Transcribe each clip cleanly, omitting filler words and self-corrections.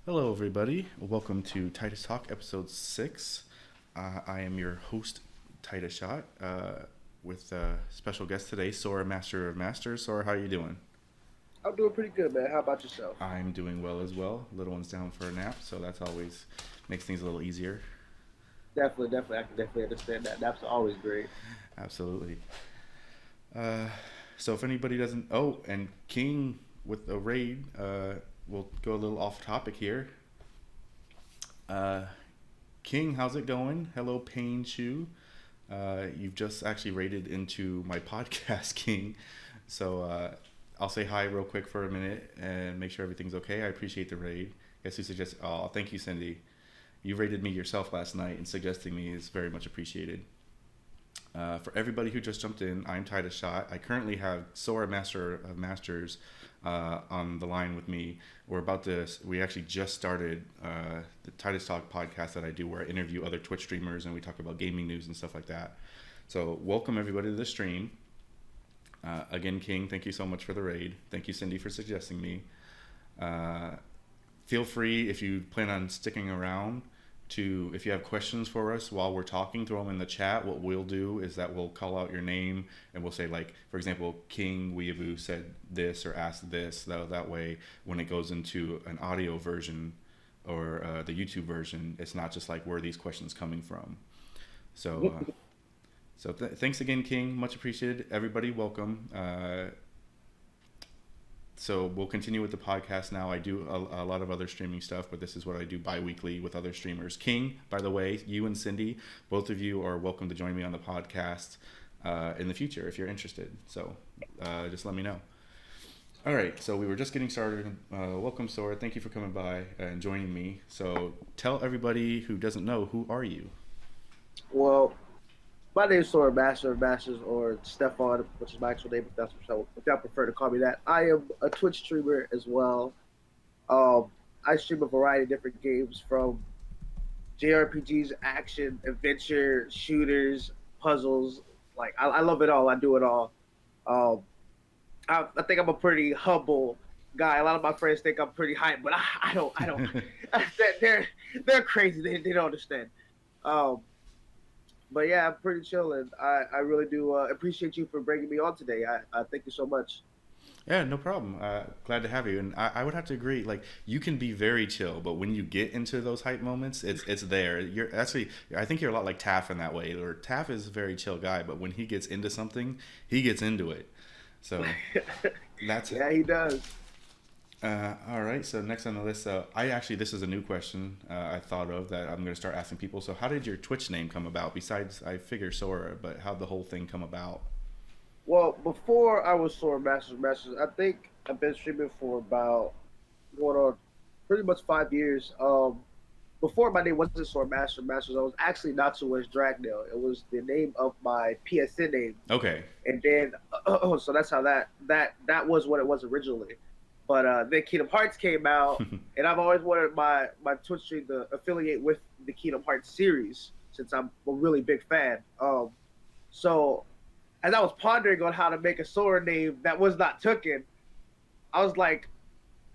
Hello, everybody. Welcome to Titus Talk, episode 6. I am your host, Titus Shot, with a special guest today, Sora, Master of Masters. Sora, how are you doing? I'm doing pretty good, man. How about yourself? I'm doing well as well. Little one's down for a nap, so that's always makes things a little easier. Definitely. I can definitely understand that. That's always great. Absolutely. Uh, so if anybody doesn't, oh, and King with a raid, we'll go a little off topic here. Uh, King, how's it going? Hello, Pain Chu. You've just actually raided into my podcast, King. So I'll say hi real quick for a minute and make sure everything's okay. I appreciate the raid. Guess who suggested? Oh, thank you, Cindy. You rated me yourself last night, and suggesting me is very much appreciated. For everybody who just jumped in, I'm Titus Shot. I currently have Sora Master of Masters on the line with me. We actually just started the Titus Talk podcast that I do where I interview other Twitch streamers and we talk about gaming news and stuff like that. So welcome everybody to the stream. Again, King, thank you so much for the raid. Thank you, Cindy, for suggesting me. Feel free, if you plan on sticking around, if you have questions for us while we're talking, throw them in the chat. What we'll do is that we'll call out your name and we'll say, like, for example, King Weeaboo said this or asked this. That way, when it goes into an audio version or the YouTube version, it's not just like, where are these questions coming from? So thanks again, King. Much appreciated. Everybody, welcome. So we'll continue with the podcast now. I do a lot of other streaming stuff, but this is what I do bi-weekly with other streamers. King, by the way, you and Cindy, both of you are welcome to join me on the podcast in the future if you're interested. So just let me know. All right, so we were just getting started. Welcome, Sora. Thank you for coming by and joining me. So tell everybody who doesn't know, who are you? Well, my name is Sora, Master of Masters, or Stefan, which is my actual name, if y'all prefer to call me that. I am a Twitch streamer as well. I stream a variety of different games, from JRPGs, action, adventure, shooters, puzzles. Like, I love it all. I do it all. Um, I think I'm a pretty humble guy. A lot of my friends think I'm pretty hype, but I don't. They're crazy. They don't understand. Um, but yeah, I'm pretty chill, and I really do appreciate you for bringing me on today. I thank you so much. Yeah, no problem. Glad to have you. And I would have to agree. Like, you can be very chill, but when you get into those hype moments, it's there. You're actually, I think you're a lot like Taff in that way. Or Taff is a very chill guy, but when he gets into something, he gets into it. So that's Yeah, he does. all right. So next on the list, this is a new question I thought of that I'm going to start asking people. So how did your Twitch name come about? Besides, I figure Sora, but how'd the whole thing come about? Well, before I was Masters, I think I've been streaming for about going on pretty much 5 years. Before my name wasn't Masters, I was actually not so much Dragnell. It was the name of my PSN name, Okay. and then so that's how that was what it was originally. But then Kingdom Hearts came out, and I've always wanted my Twitch stream to affiliate with the Kingdom Hearts series since I'm a really big fan. So as I was pondering on how to make a Sora name that was not taken, I was like,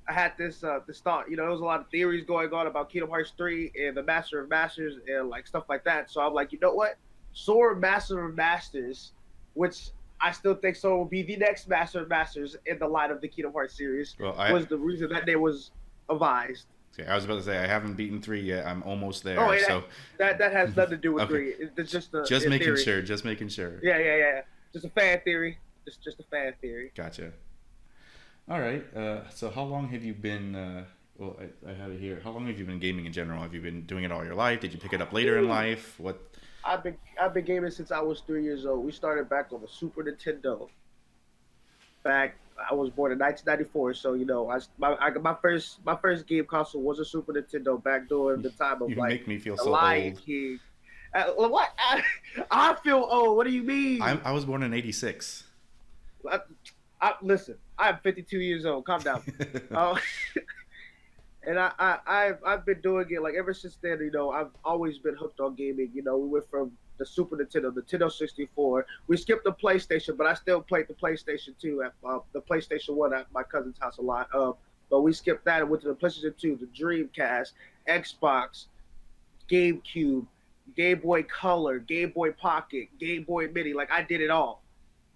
I had this thought. There was a lot of theories going on about Kingdom Hearts 3 and the Master of Masters and like stuff like that. So I'm like, you know what, Sora Master of Masters, which I still think Sora will be the next Master of Masters in the line of the Kingdom Hearts series, Well, was the reason that name was advised. okay, I was about to say I haven't beaten 3 yet. I'm almost Oh, there. and So that has nothing to do with okay, 3. It's just just a making theory. sure. Just making sure. Yeah. Just a fan theory. Just a fan theory. Gotcha. All right. So how long have you been? Well, I have it here. How long have you been gaming in general? Have you been doing it all your life? Did you pick it up later in life? What? I've been gaming since I was 3 years old. We started back on the Super Nintendo. Back, I was born in 1994, so my first game console was a Super Nintendo back during the time of You like make me feel the so Lion old. King. What? I feel old. What do you mean? I was born in '86. I, listen. I'm 52 years old. Calm down. Uh, and I've been doing it like ever since then. I've always been hooked on gaming. We went from the Super Nintendo, the Nintendo 64. We skipped the PlayStation, but I still played the PlayStation 2 at the PlayStation 1 at my cousin's house a lot. but we skipped that and went to the PlayStation 2, the Dreamcast, Xbox, GameCube, Game Boy Color, Game Boy Pocket, Game Boy Mini. Like I did it all.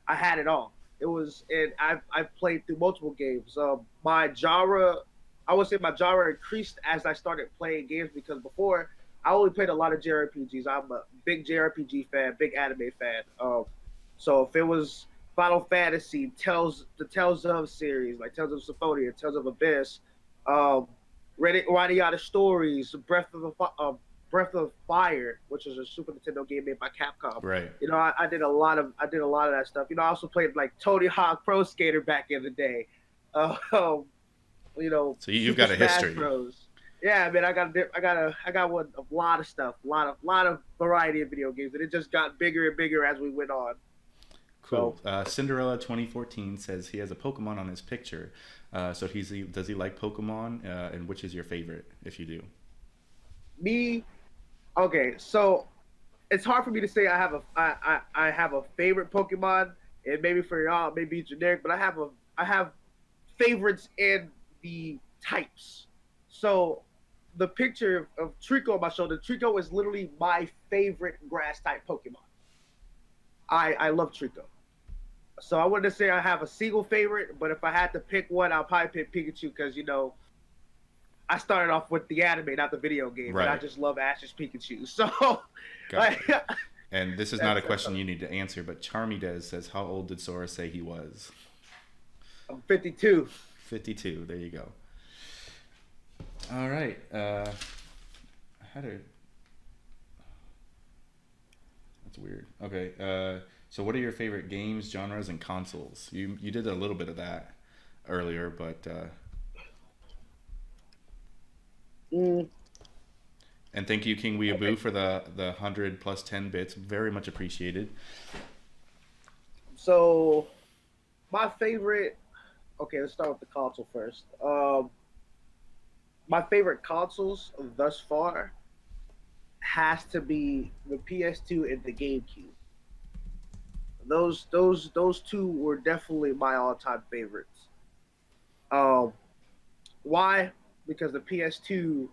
I had it all. It was, and I've played through multiple games. My genre, I would say my genre increased as I started playing games because before I only played a lot of JRPGs. I'm a big JRPG fan, big anime fan. So if it was Final Fantasy, the Tales of series, like Tales of Symphonia, Tales of Abyss, writing out of stories, Breath of Fire, which is a Super Nintendo game made by Capcom. Right. You know, I did a lot of that stuff. You know, I also played like Tony Hawk Pro Skater back in the day. You know, so you've Super got a Smash history. Bros. Yeah, man, I got one a lot of stuff, a lot of variety of video games, and it just got bigger and bigger as we went on. Cool. Cinderella 2014 says he has a Pokemon on his picture. So does he like Pokemon? And which is your favorite, if you do? Me, okay. So it's hard for me to say I have a favorite Pokemon, and maybe for y'all it may be generic, but I have favorites in the types. So the picture of Trico on my shoulder, Trico is literally my favorite grass type Pokemon. I love Trico. So I wouldn't say I have a single favorite, but if I had to pick one, I'll probably pick Pikachu because, you know, I started off with the anime, not the video game, right. And I just love Ash's Pikachu. So, and this is not a question you need to answer, but Charmy says, how old did Sora say he was? I'm 52. 52, there you go. All right. That's weird. Okay. So what are your favorite games, genres, and consoles? You did a little bit of that earlier, but and thank you, King Weeaboo, for the 100 plus 10 bits. Very much appreciated. So my favorite, okay, let's start with the console first. My favorite consoles thus far has to be the PS2 and the GameCube. Those two were definitely my all-time favorites. Why? Because the PS2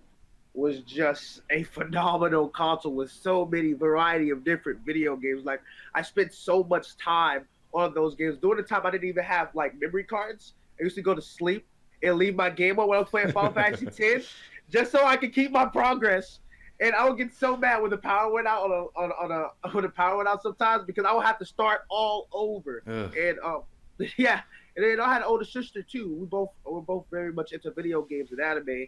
was just a phenomenal console with so many variety of different video games. Like I spent so much time on those games. During the time I didn't even have like memory cards. I used to go to sleep and leave my game on when I was playing Final Fantasy X, just so I could keep my progress. And I would get so mad when the power went out when the power went out sometimes because I would have to start all over. Ugh. And yeah, and then I had an older sister too. We're both very much into video games and anime,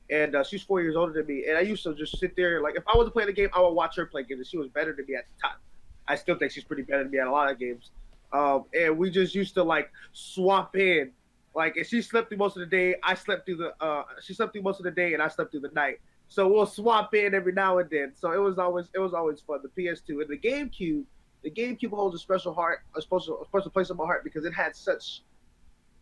and she's 4 years older than me. And I used to just sit there like if I wasn't playing a game, I would watch her play games. And she was better than me at the time. I still think she's pretty better than me at a lot of games. And we just used to like swap in. Like if she slept through most of the day, she slept through most of the day, and I slept through the night. So we'll swap in every now and then. So it was always fun. The PS2 and the GameCube holds a special place in my heart because it had such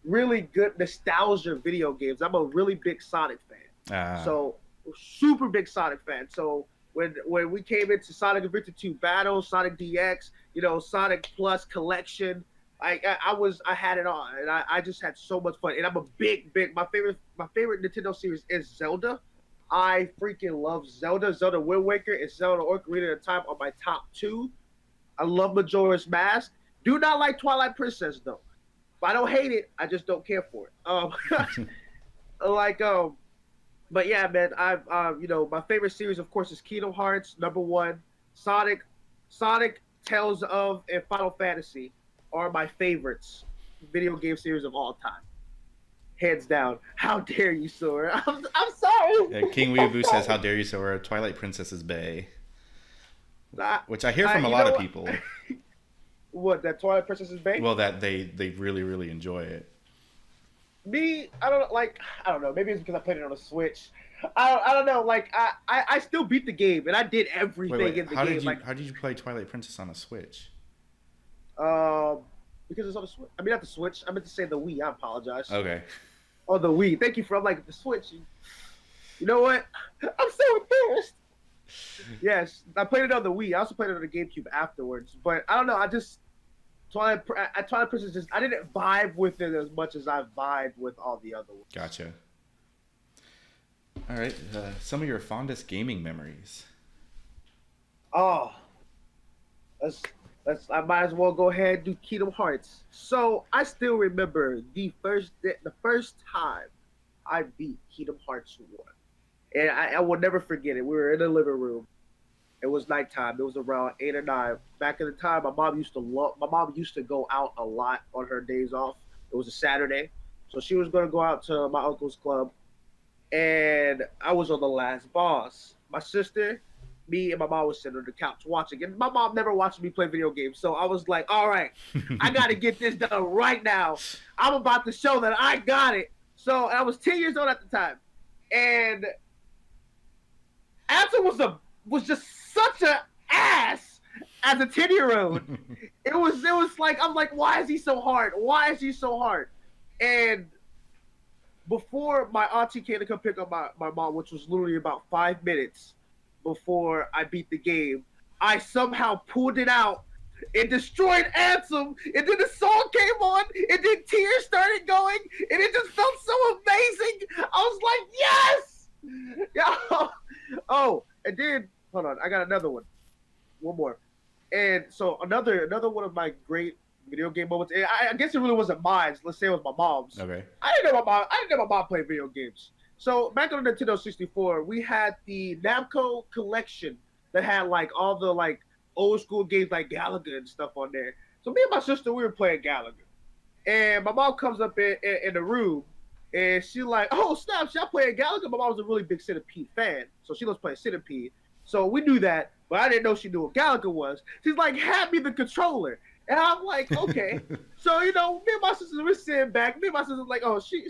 really good nostalgia video games. I'm a really big Sonic fan. So super big Sonic fan. So when we came into Sonic Adventure 2 Battle, Sonic DX, you know, Sonic Plus Collection, I had it on, and I just had so much fun. And I'm a big my favorite Nintendo series is Zelda. I freaking love Zelda. Zelda Wind Waker and Zelda Ocarina of Time are my top two. I love Majora's Mask. Do not like Twilight Princess though. But I don't hate it. I just don't care for it. But yeah, man. I've you know, my favorite series, of course, is Kingdom Hearts #1. Sonic, Tales of, and Final Fantasy are my favorites video game series of all time. Hands down. How dare you, Sora? I'm sorry. King Weeaboo says, how dare you, Sora? Twilight Princess is bae. Which I hear from a lot of people. What, that Twilight Princess is bae? Well, that they really, really enjoy it. Me, I don't know. Maybe it's because I played it on a Switch. I don't know. Like, I still beat the game, and I did everything in the game. How did you play Twilight Princess on a Switch? Because it's on the Switch. I mean, not the Switch. I meant to say the Wii. I apologize. Okay. Oh, the Wii. Thank you for, I'm like, the Switch. You know what? I'm so embarrassed. Yes, I played it on the Wii. I also played it on the GameCube afterwards. But I don't know. Twilight Princess just I didn't vibe with it as much as I vibed with all the other ones. Gotcha. All right. Some of your fondest gaming memories. Oh, let's I might as well go ahead and do Kingdom Hearts. So I still remember the first time I beat Kingdom Hearts 1. And I will never forget it. We were in the living room. It was nighttime. It was around 8 or 9. Back in the time, my mom used to go out a lot on her days off. It was a Saturday, so she was going to go out to my uncle's club, and I was on the last boss. My sister, me, and my mom was sitting on the couch watching, and my mom never watched me play video games, so I was like, all right, I got to get this done right now. I'm about to show that I got it. So I was 10 years old at the time, and Ansel was just such an ass as a 10-year-old. It was like I'm like, why is he so hard? Why is he so hard? And before my auntie came to come pick up my mom, which was literally about 5 minutes before I beat the game, I somehow pulled it out and destroyed Ansem, and then the song came on, and then tears started going, and it just felt so amazing. I was like, yes! Yeah. Oh, and then hold on, I got another one more. And so another one of my great video game moments. And I guess it really wasn't mine. Let's say it was my mom's. Okay. I didn't know my mom played video games. So back on the Nintendo 64, we had the Namco collection that had like all the like old school games like Galaga and stuff on there. So me and my sister, we were playing Galaga, and my mom comes up in the room. And she like, oh snap, y'all playing Galaga? My mom was a really big Centipede fan, so she was playing Centipede. So we knew that, but I didn't know she knew what Galaga was. She's like, hand me the controller. And I'm like, okay. So, me and my sister, we're sitting back. Me and my sister's like, oh, she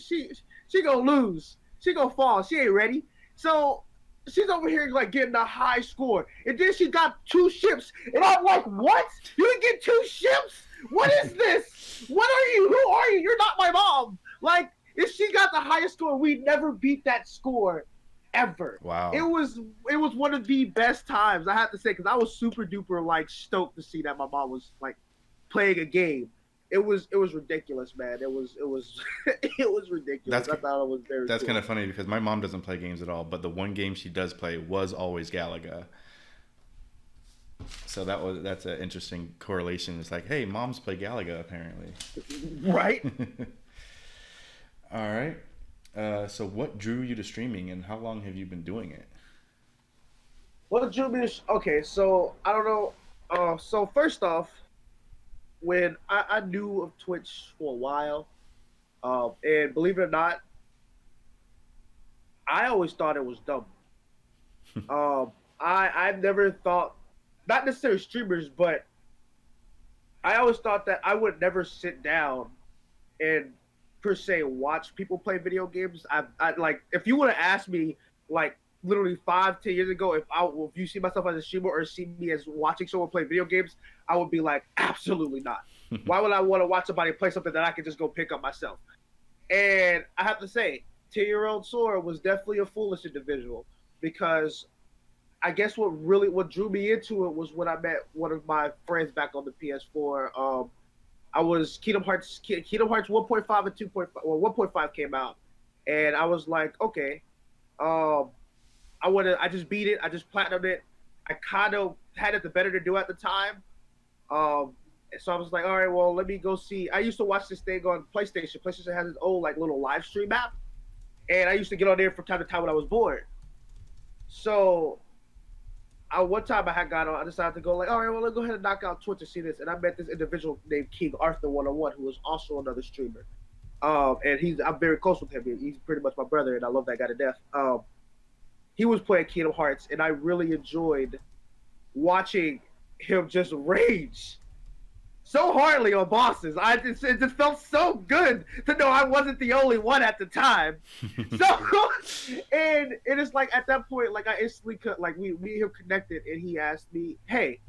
gonna lose. She gonna fall. She ain't ready. So she's over here like getting a high score. And then she got 2 ships. And I'm like, what? You didn't get 2 ships? What is this? What are you? Who are you? You're not my mom. Like, if she got the highest score, we never beat that score ever. Wow. It was one of the best times, I have to say, because I was super duper like stoked to see that my mom was like playing a game. It was ridiculous, man. It was it was ridiculous. I thought it was very That's cool. kind of funny because my mom doesn't play games at all, but the one game she does play was always Galaga. So that's an interesting correlation. It's like, hey, moms play Galaga apparently. Right? All right. So what drew you to streaming, and how long have you been doing it? What drew me to... Okay, so I don't know. So first off, when I knew of Twitch for a while, and believe it or not, I always thought it was dumb. I've never thought, not necessarily streamers, but I always thought that I would never sit down and per se watch people play video games. I like, if you would have asked me like literally 5-10 years ago if you see myself as a streamer or see me as watching someone play video games, I would be like, absolutely not. Why would I want to watch somebody play something that I can just go pick up myself? And I have to say, 10-year-old Sora was definitely a foolish individual, because I guess what drew me into it was when I met one of my friends back on the PS4. I was Kingdom Hearts 1.5 and 2.5. Well, 1.5 came out, and I was like, okay, I just beat it. I just platinumed it. I kind of had it the better to do at the time. So I was like, all right, well, let me go see. I used to watch this thing on PlayStation. PlayStation has its own like little live stream app, and I used to get on there from time to time when I was bored. So one time I had got on, I decided to go like, all right, well, let's go ahead and knock out Twitch to see this. And I met this individual named King Arthur 101, who was also another streamer. And I'm very close with him. He's pretty much my brother, and I love that guy to death. He was playing Kingdom Hearts, and I really enjoyed watching him just rage so hardly on bosses. It just felt so good to know I wasn't the only one at the time. So, and it is like at that point, like I instantly we and him connected, and he asked me, "Hey,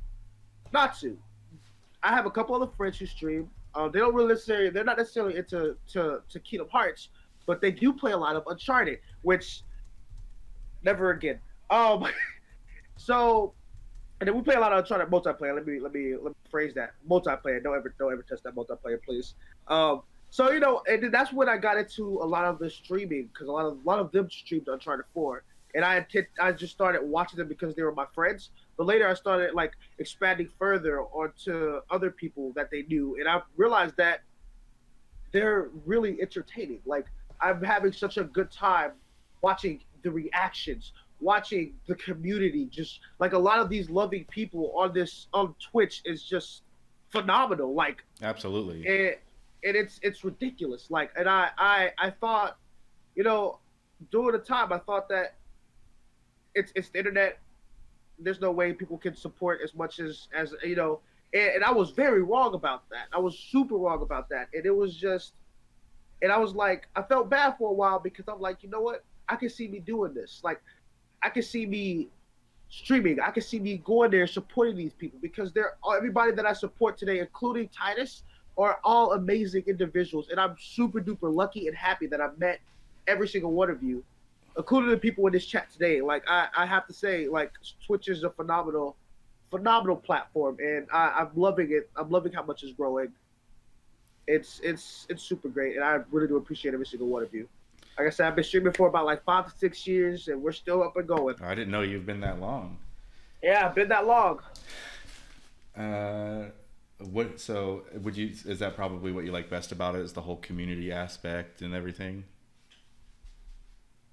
Natsu, I have a couple other friends who stream. They're not necessarily into Kingdom Hearts, but they do play a lot of Uncharted, which never again. So And then we play a lot of Uncharted multiplayer. Let me phrase that multiplayer. Don't ever touch that multiplayer, please. So and then that's when I got into a lot of the streaming because a lot of them streamed Uncharted 4, and I just started watching them because they were my friends. But later I started like expanding further onto other people that they knew, and I realized that they're really entertaining. Like I'm having such a good time watching the reactions, watching the community. Just like a lot of these loving people on Twitch is just phenomenal. Like Absolutely. and it's ridiculous. Like and I thought, you know, during the time I thought that it's the internet. There's no way people can support as much as and I was very wrong about that. I was super wrong about that. And it was just and I was like, I felt bad for a while because I'm like, you know what? I can see me doing this. Like, I can see me streaming. I can see me going there supporting these people because everybody that I support today, including Tidus, are all amazing individuals, and I'm super duper lucky and happy that I've met every single one of you, including the people in this chat today. Like, I have to say, like, Twitch is a phenomenal platform, and I'm loving it. I'm loving how much it's growing. It's super great, and I really do appreciate every single one of you. Like I said, I've been streaming for about like 5 to 6 years, and we're still up and going. I didn't know you've been that long. Yeah, I've been that long. Uh, what? So, would you? Is that probably what you like best about it? Is the whole community aspect and everything?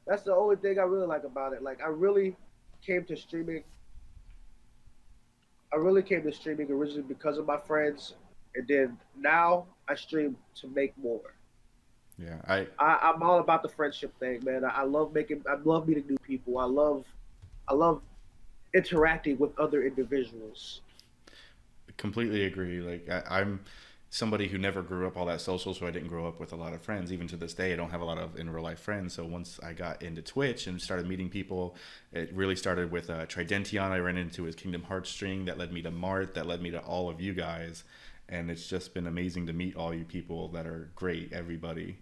That's the only thing I really like about it. Like came to streaming. I really came to streaming originally because of my friends, and then now I stream to make more. Yeah, I'm all about the friendship thing, man. I love meeting new people. I love interacting with other individuals. completely agree. Like I'm somebody who never grew up all that social, so I didn't grow up with a lot of friends. Even to this day, I don't have a lot of in real life friends. So once I got into Twitch and started meeting people, it really started with Tridentian. I ran into his Kingdom Hearts string that led me to Mart, that led me to all of you guys, and it's just been amazing to meet all you people that are great. Everybody.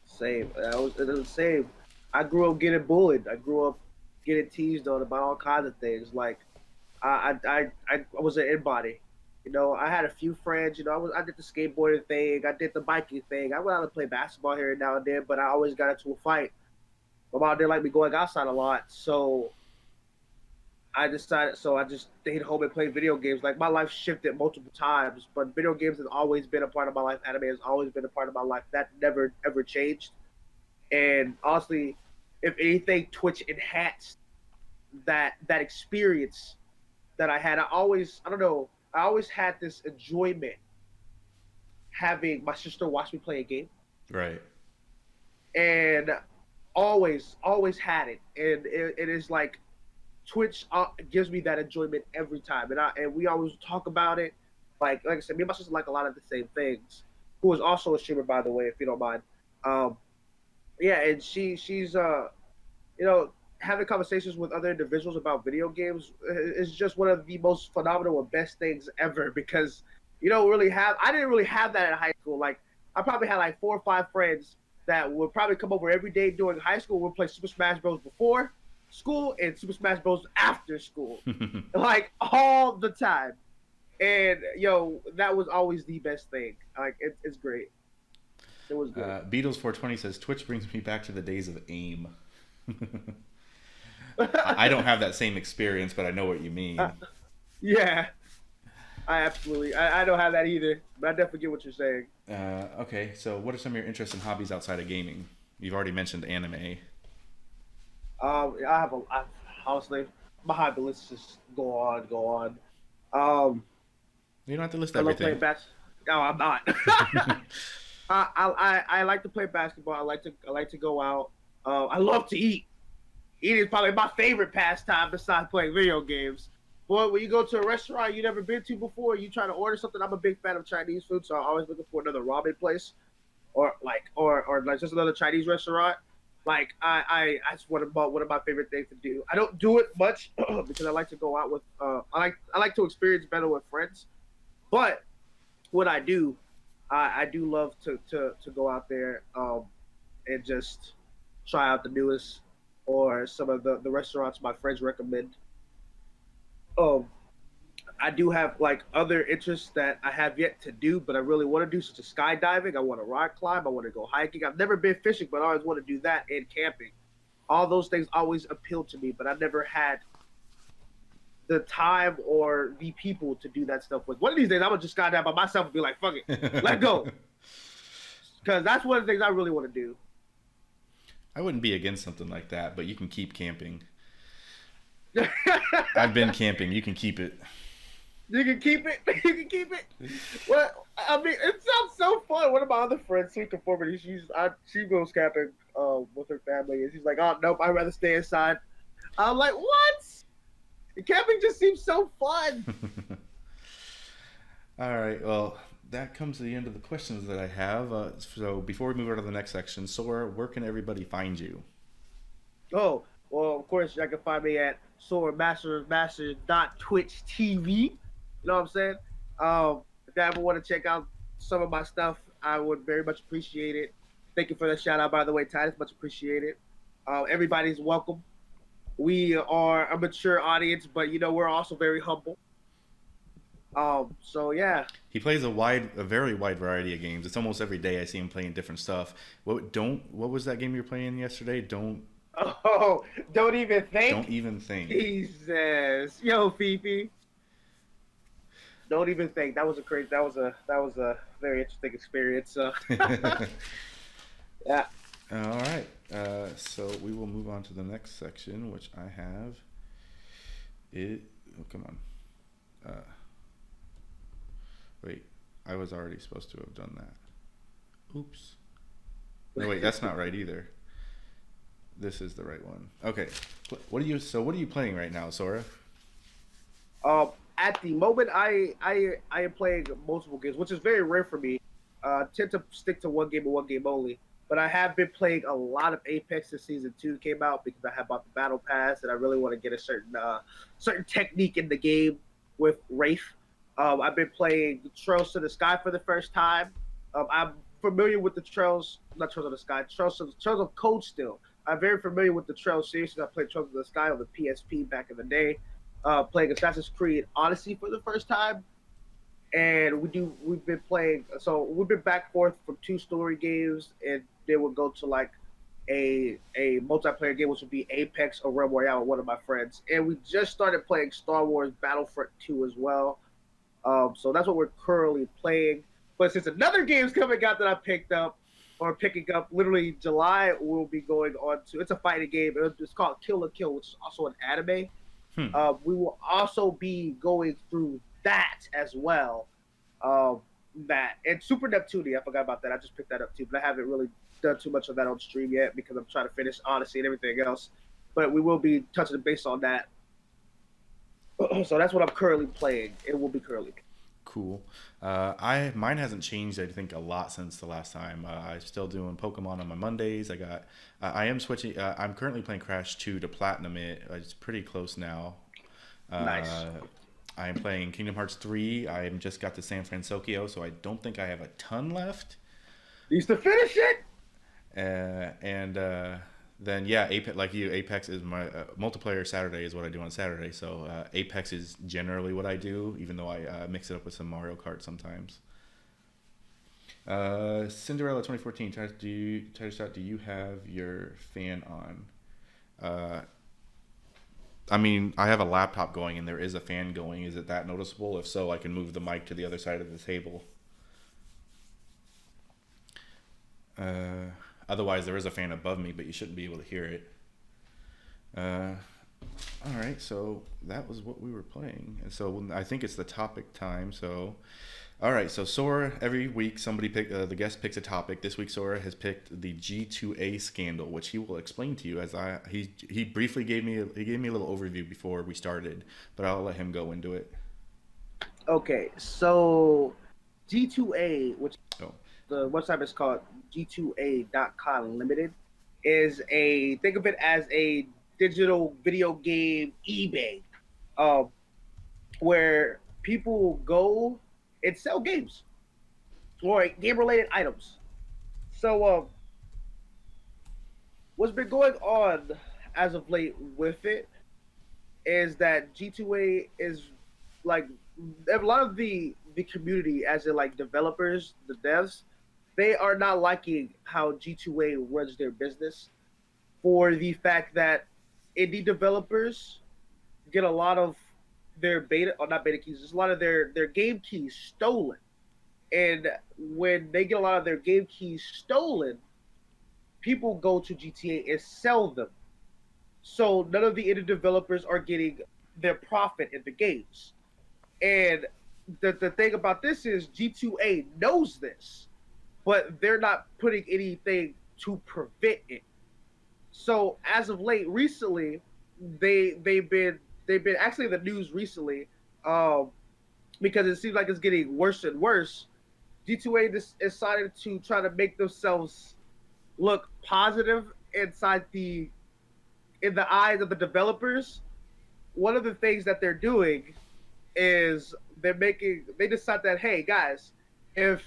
Same. It was the same. I grew up getting bullied. I grew up getting teased on about all kinds of things. Like I was an in body. I had a few friends. I did the skateboarding thing. I did the biking thing. I went out to play basketball here and now and then, but I always got into a fight. My mom didn't like me going outside a lot, so I just stayed home and played video games. Like my life shifted multiple times, but video games has always been a part of my life. Anime has always been a part of my life. That never ever changed. And honestly, if anything, Twitch enhanced that experience that I had. I don't know, I always had this enjoyment having my sister watch me play a game, Right. and always had it. And it is like Twitch gives me that enjoyment every time, and we always talk about it. Like I said, me and my sister like a lot of the same things. Who is also a streamer, by the way, if you don't mind. Um, yeah, and she's having conversations with other individuals about video games is just one of the most phenomenal and best things ever because I didn't really have that in high school. Like I probably had like 4 or 5 friends that would probably come over every day during high school. We'd play Super Smash Bros. Before school and Super Smash Bros. After school, like all the time. And that was always the best thing. Like it's great. It was good. Beatles 420 says Twitch brings me back to the days of AIM. I don't have that same experience, but I know what you mean. Yeah, I don't have that either, but I definitely get what you're saying. Okay, so what are some of your interests and hobbies outside of gaming? You've already mentioned anime. Honestly, my hobby list just go on. Um, You don't have to list I love everything. playing bas. No, I'm not. I like to play basketball. I like to go out. I love to eat. Eating is probably my favorite pastime besides playing video games. Boy, when you go to a restaurant you never been to before, you try to order something. I'm a big fan of Chinese food, so I'm always looking for another ramen place, or just another Chinese restaurant. Like that's one of my favorite things to do. I don't do it much because I like to go out with. I like to experience better with friends, but when I do, I do love to go out there and just try out the newest or some of the restaurants my friends recommend. Um, I do have like other interests that I have yet to do, but I really want to do, such as skydiving. I want to rock climb. I want to go hiking. I've never been fishing, but I always want to do that, and camping. All those things always appealed to me, but I never had the time or the people to do that stuff with. One of these days, I'm gonna just skydive by myself and be like, "Fuck it, let go," because that's one of the things I really want to do. I wouldn't be against something like that, but you can keep camping. You I've been camping. You can keep it. can keep it. You can keep it. Well, I mean, it sounds so fun. One of my other friends, Sweet Conformity, she goes camping with her family, and she's like, "Oh nope, I'd rather stay inside." I'm like, "What? Camping just seems so fun." All right. Well, that comes to the end of the questions that I have. So before we move on to the next section, Sora, where can everybody find you? Oh, well, of course, you can find me at Soramasterofmasters.twitch TV. You know what I'm saying? If you ever want to check out some of my stuff, I would very much appreciate it. Thank you for the shout out, by the way, Tidus. Much appreciated. Everybody's welcome. We are a mature audience, but we're also very humble. So yeah. He plays a very wide variety of games. It's almost every day I see him playing different stuff. What was that game you were playing yesterday? Oh, don't even think. Don't even think. Jesus, yo, Fifi. Don't even think. That was a very interesting experience. Yeah. All right. So we will move on to the next section, which I have. Oh, come on. Wait, I was already supposed to have done that. Oops. No, wait, that's not right either. This is the right one. Okay. What are you playing right now, Sora? At the moment, I am playing multiple games, which is very rare for me. Tend to stick to one game and one game only. But I have been playing a lot of Apex since Season 2 came out, because I have bought the Battle Pass, and I really want to get a certain technique in the game with Wraith. I've been playing Trails to the Sky for the first time. I'm familiar with the Trails, not Trails of the Sky, Trails of Code still. I'm very familiar with the Trails series. I played Trails of the Sky on the PSP back in the day. Playing Assassin's Creed Odyssey for the first time. And we've been playing, so we've been back and forth from 2 story games, and then we'll go to like a multiplayer game, which would be Apex or Realm Royale with one of my friends. And we just started playing Star Wars Battlefront 2 as well. So that's what we're currently playing. But since another game's coming out that I picking up literally July, we'll be going on to, it's a fighting game. It's called Kill la Kill, which is also an anime. We will also be going through that as well. That and Super Neptunia, I forgot about that. I just picked that up too, but I haven't really done too much of that on stream yet because I'm trying to finish Odyssey and everything else. But we will be touching base on that. So that's what I'm currently playing. It will be currently. Cool. Mine hasn't changed, I think, a lot since the last time. I'm still doing Pokemon on my Mondays. I am switching. I'm currently playing Crash 2 to platinum it. It's pretty close now. Nice. I'm playing Kingdom Hearts 3. I just got to San Francisco, so I don't think I have a ton left. Needs to finish it. Then yeah, Apex, like you, Apex is my multiplayer. Saturday is what I do on Saturday. So Apex is generally what I do, even though I mix it up with some Mario Kart sometimes. Cinderella 2014. Do you have your fan on? I mean, I have a laptop going and there is a fan going. Is it that noticeable? If so, I can move the mic to the other side of the table. Otherwise, there is a fan above me, but you shouldn't be able to hear it. All right, so that was what we were playing. And so I think it's the topic time. So, all right, so Sora, every week the guest picks a topic. This week Sora has picked the G2A scandal, which he will explain to you he briefly gave me a little overview before we started, but I'll let him go into it. Okay, so G2A, which the website is called G2A.com Limited, think of it as a digital video game eBay, where people go and sell games or game-related items. So what's been going on as of late with it is that G2A is like a lot of the community, as in like developers, the devs, they are not liking how G2A runs their business for the fact that indie developers get a lot of their beta, or not beta keys, just a lot of their game keys stolen. And when they get a lot of their game keys stolen, people go to GTA and sell them. So none of the indie developers are getting their profit in the games. And the thing about this is G2A knows this, but they're not putting anything to prevent it. So as of late, recently, they've been actually in the news recently, um, because it seems like it's getting worse and worse. G2A decided to try to make themselves look positive inside the in the eyes of the developers. One of the things that they're doing is they decide that, hey guys, if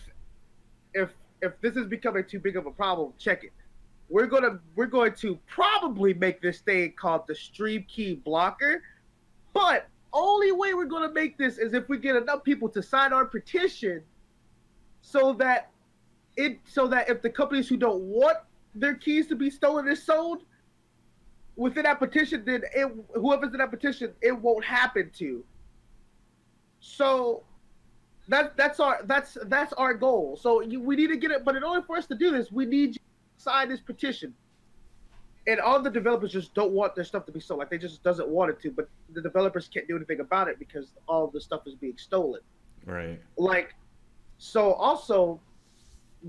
if if this is becoming too big of a problem, check it. We're going to probably make this thing called the stream key blocker, but only way we're gonna make this is if we get enough people to sign our petition, so that if the companies who don't want their keys to be stolen is sold within that petition, then whoever's in that petition, it won't happen to. So that's our goal. So we need to get it, but in order for us to do this, we need you to sign this petition. And all the developers just don't want their stuff to be stolen. Like, they just doesn't want it to, but the developers can't do anything about it because all the stuff is being stolen. Right. Like, so also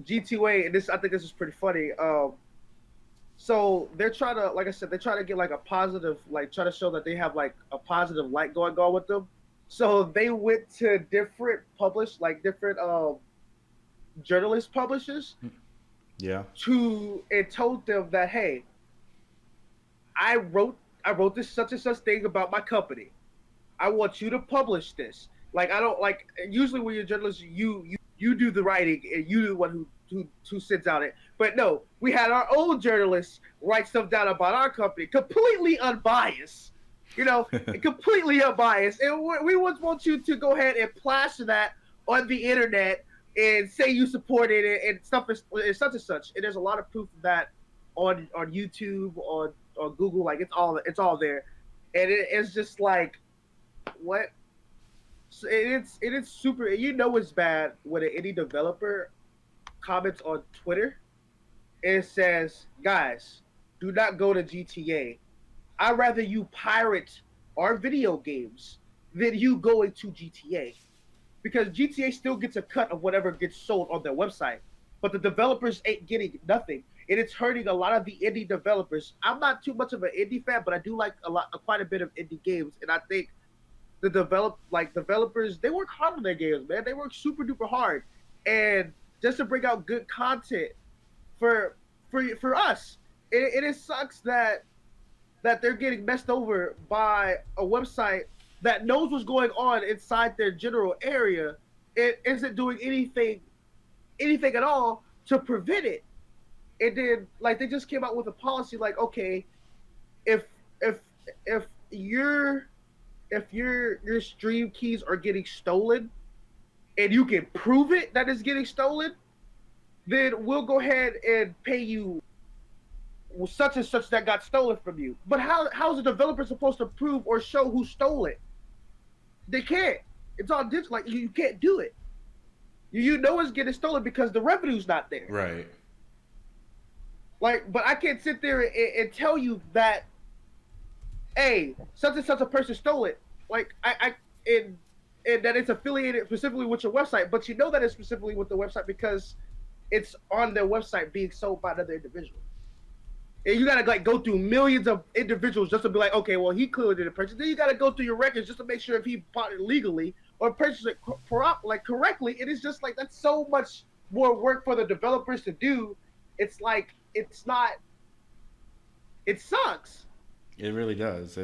G2A, and I think this is pretty funny. So they're trying to, like I said, they're trying to get like a positive, like try to show that they have like a positive light going on with them. So they went to different different journalist publishers. Yeah. And told them that, hey, I wrote this such and such thing about my company. I want you to publish this. Like, I don't like, usually when you're a journalist, you do the writing and you the one who sends out it. But no, we had our own journalists write stuff down about our company, completely unbiased. Completely unbiased. And we want you to go ahead and plaster that on the internet and say you supported it and stuff is such and such. And there's a lot of proof of that on YouTube, on Google. Like, it's all there. And it's just like, what? So it is super. It's bad when an indie developer comments on Twitter and it says, guys, do not go to GTA. I'd rather you pirate our video games than you going to GTA. Because GTA still gets a cut of whatever gets sold on their website. But the developers ain't getting nothing. And it's hurting a lot of the indie developers. I'm not too much of an indie fan, but I do like quite a bit of indie games. And I think the developers, they work hard on their games, man. They work super duper hard. And just to bring out good content for us. It sucks that they're getting messed over by a website that knows what's going on inside their general area. It isn't doing anything at all to prevent it. And then, like, they just came out with a policy like, okay, if your stream keys are getting stolen and you can prove it that it's getting stolen, then we'll go ahead and pay you such and such that got stolen from you. But how's a developer supposed to prove or show who stole it? They can't. It's all digital. Like, you can't do it. You know it's getting stolen because the revenue's not there. Right. Like, but I can't sit there and tell you that, hey, such and such a person stole it. Like, and that it's affiliated specifically with your website, but you know that it's specifically with the website because it's on their website being sold by another individual. And you gotta like go through millions of individuals just to be like, okay, well, he clearly didn't purchase. Then you gotta go through your records just to make sure if he bought it legally or purchased it correctly. It is just like, that's so much more work for the developers to do. It's like, it's not. It sucks. It really does.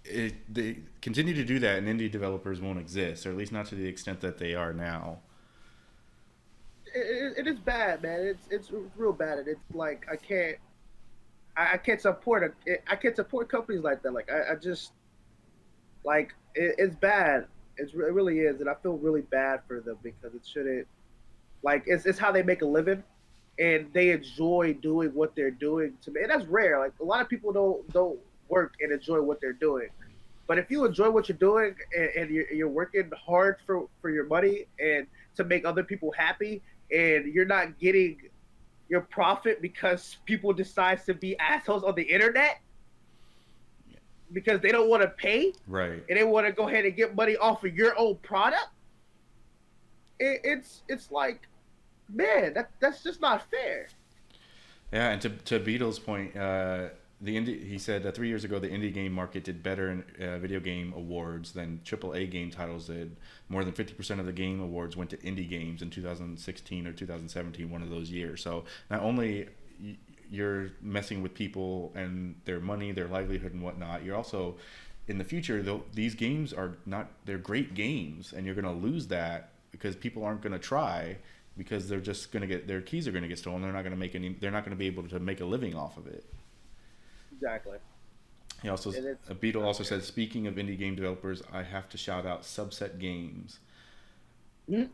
They continue to do that, and indie developers won't exist, or at least not to the extent that they are now. It is bad, man. It's real bad, and it's like I can't. I can't support I can't support companies like that. Like I just like it's bad. It really is, and I feel really bad for them because it shouldn't. Like it's how they make a living, and they enjoy doing what they're doing. To me, and that's rare. Like a lot of people don't work and enjoy what they're doing. But if you enjoy what you're doing and you're working hard for your money and to make other people happy, and you're not getting your profit because people decide to be assholes on the internet because they don't want to pay Right. and they want to go ahead and get money off of your own product, it's like, man, that's just not fair. Yeah, and to Beatles' point, he said that 3 years ago the indie game market did better in video game awards than AAA game titles did. More than 50% of the game awards went to indie games in 2016 or 2017, one of those years. So not only you're messing with people and their money, their livelihood, and whatnot, you're also in the future. Though these games are not, they're great games, and you're going to lose that because people aren't going to try because they're just going to get their keys are going to get stolen. They're not going to make any. They're not going to be able to make a living off of it. Exactly. He also, a Beetle also said, speaking of indie game developers, I have to shout out Subset Games. Mm-hmm.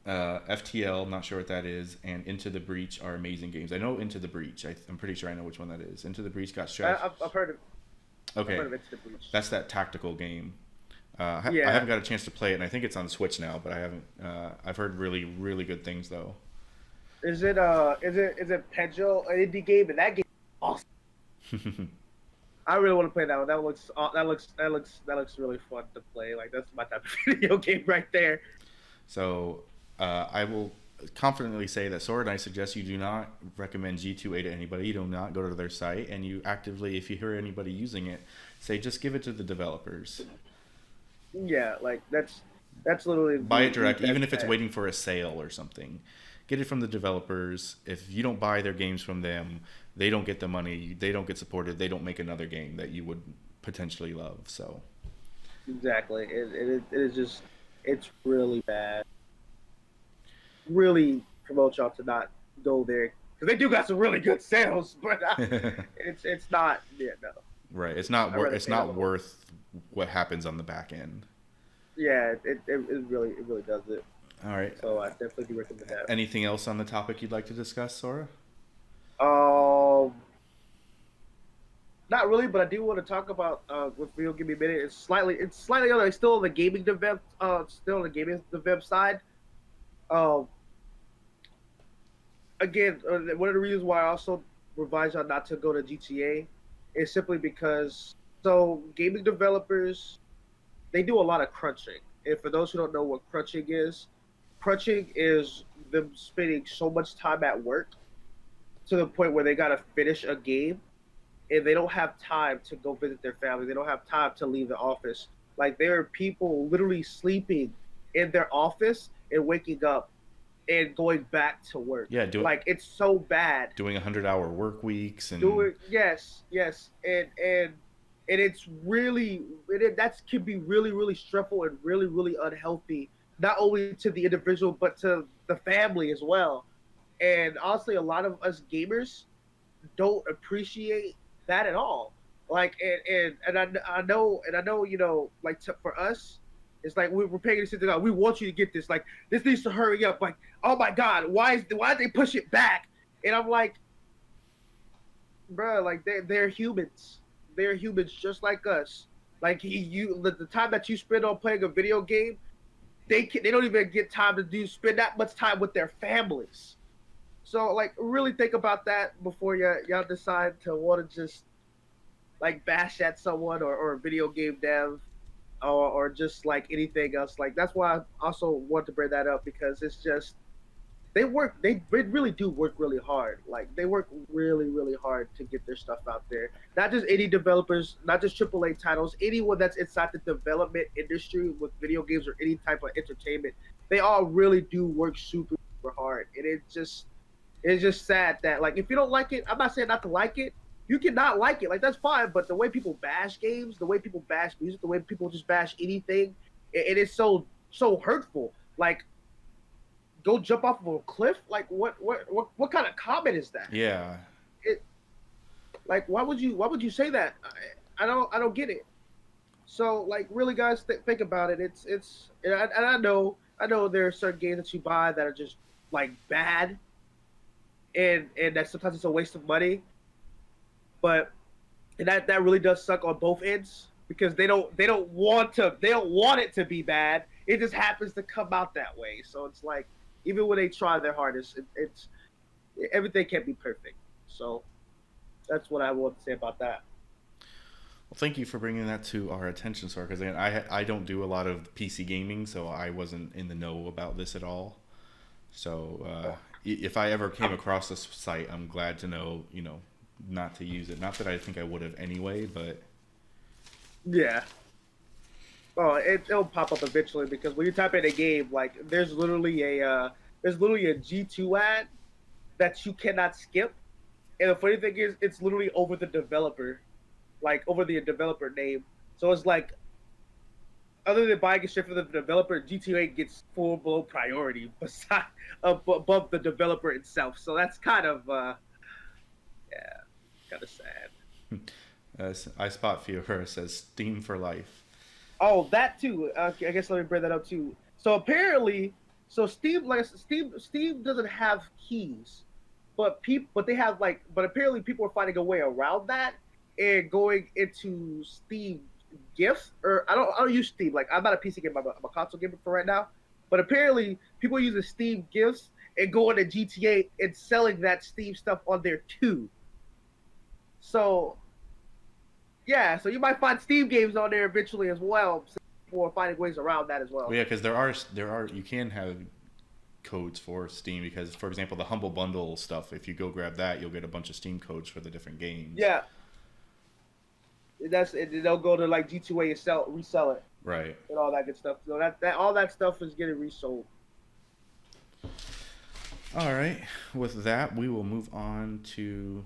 FTL, not sure what that is, and Into the Breach are amazing games. I know Into the Breach. I'm pretty sure I know which one that is. Into the Breach got strategy. I've heard of. Okay, I've heard of Into the Breach. That's that tactical game. I Yeah. haven't got a chance to play it, and I think it's on Switch now, but I haven't. I've heard really, really good things though. Is it Pedro, an indie game? And that game is awesome. I really want to play that one. That looks really fun to play. Like that's my type of video game right there. So I will confidently say that Sora and I suggest you do not recommend G2A to anybody. You do not go to their site, and you actively, if you hear anybody using it, say just give it to the developers. Yeah, like that's literally buy it direct, even if it's waiting for a sale or something. Get it from the developers. If you don't buy their games from them, they don't get the money. They don't get supported. They don't make another game that you would potentially love. So exactly, it is just, it's really bad. Really promote y'all to not go there because they do got some really good sales, but it's not. Yeah, no. Right. It's not worth what happens on the back end. Yeah, it really does it. All right. So I definitely do recommend that. Anything else on the topic you'd like to discuss, Sora? Not really, but I do want to talk about if you'll give me a minute. It's slightly other, still on the gaming dev side. Again, one of the reasons why I also advise y'all not to go to GTA is simply because gaming developers, they do a lot of crunching. And for those who don't know what crunching is them spending so much time at work to the point where they gotta finish a game, and they don't have time to go visit their family. They don't have time to leave the office. Like there are people literally sleeping in their office and waking up and going back to work. Yeah, like it's so bad. Doing 100-hour work weeks and yes, and it's really that can be really stressful and really unhealthy, not only to the individual but to the family as well. And honestly, a lot of us gamers don't appreciate that at all. Like and I know like for us, it's like we're paying attention to. We want you to get this. Like this needs to hurry up. Like oh my god, why did they push it back? And I'm like, bro, like they're humans. They're humans just like us. Like the time that you spend on playing a video game, they don't even get time to spend that much time with their families. So like really think about that before y'all decide to want to just like bash at someone or a video game dev or just like anything else. Like that's why I also want to bring that up, because it's just they really do work really hard. Like they work really hard to get their stuff out there. Not just indie developers, not just AAA titles, anyone that's inside the development industry with video games or any type of entertainment, they all really do work super hard. And it's just sad that like if you don't like it, I'm not saying not to like it. You cannot like it, like that's fine. But the way people bash games, the way people bash music, the way people just bash anything, it is so hurtful. Like, go jump off of a cliff? Like, what kind of comment is that? Yeah. Like, why would you say that? I don't get it. So, like, really, guys, think about it. And I know there are certain games that you buy that are just like bad, and that sometimes it's a waste of money. But and that really does suck on both ends because they don't want it to be bad. It just happens to come out that way. So it's like even when they try their hardest, it's everything can't be perfect. So that's what I want to say about that. Well, thank you for bringing that to our attention, Sora. Because I don't do a lot of PC gaming, so I wasn't in the know about this at all. So if I ever came across this site, I'm glad to know, not to use it. Not that I think I would have anyway, but Yeah. Oh, it'll pop up eventually because when you type in a game, like there's literally a G2 ad that you cannot skip. And the funny thing is, it's literally over the developer, like over the developer name. So it's like, other than buying a shit for the developer, GTA gets full blown priority beside above the developer itself. So that's kind of yeah, kind of sad. I spot Fiora says Steam for life. Oh, that too. I guess let me bring that up too. So apparently, so Steam, like Steam doesn't have keys, but they have like, but apparently people are finding a way around that and going into Steam gifts. Or I don't use Steam. Like I'm not a PC gamer. I'm a console gamer for right now. But apparently people are using Steam gifts and going to GTA and selling that Steam stuff on there too. So yeah, so you might find Steam games on there eventually as well. So people are finding ways around that as well. Well, yeah, because there are you can have codes for Steam because, for example, the Humble Bundle stuff. If you go grab that, you'll get a bunch of Steam codes for the different games. Yeah, they'll go to like G2A and resell it, Right. and all that good stuff. So that all that stuff is getting resold. All right. With that, we will move on to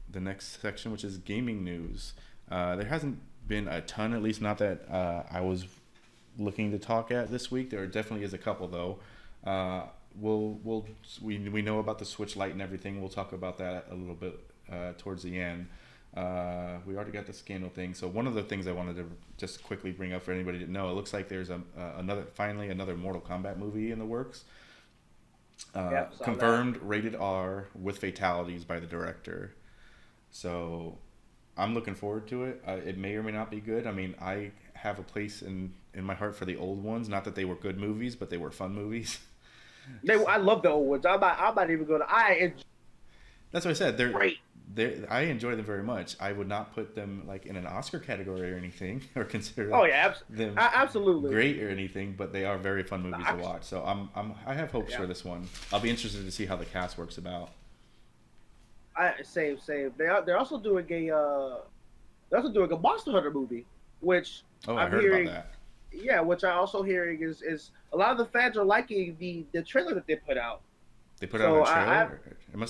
the next section, which is gaming news. There hasn't been a ton, at least not that I was looking to talk at this week. There definitely is a couple though. We know about the Switch Lite and everything. We'll talk about that a little bit towards the end. We already got the scandal thing. So one of the things I wanted to just quickly bring up for anybody to know, it looks like there's finally another Mortal Kombat movie in the works. Confirmed that. Rated R with fatalities by the director. So I'm looking forward to it. It may or may not be good. I mean, I have a place in my heart for the old ones. Not that they were good movies, but they were fun movies. I love the old ones. I'm not even going to. That's what I said. They're great. I enjoy them very much. I would not put them like in an Oscar category or anything, or consider them absolutely great or anything. But they are very fun movies to watch. So I have hopes for this one. I'll be interested to see how the cast works about. Same. They're also doing a Monster Hunter movie, which I heard about that. Yeah, which I also hearing is a lot of the fans are liking the trailer that they put out. They put out a trailer.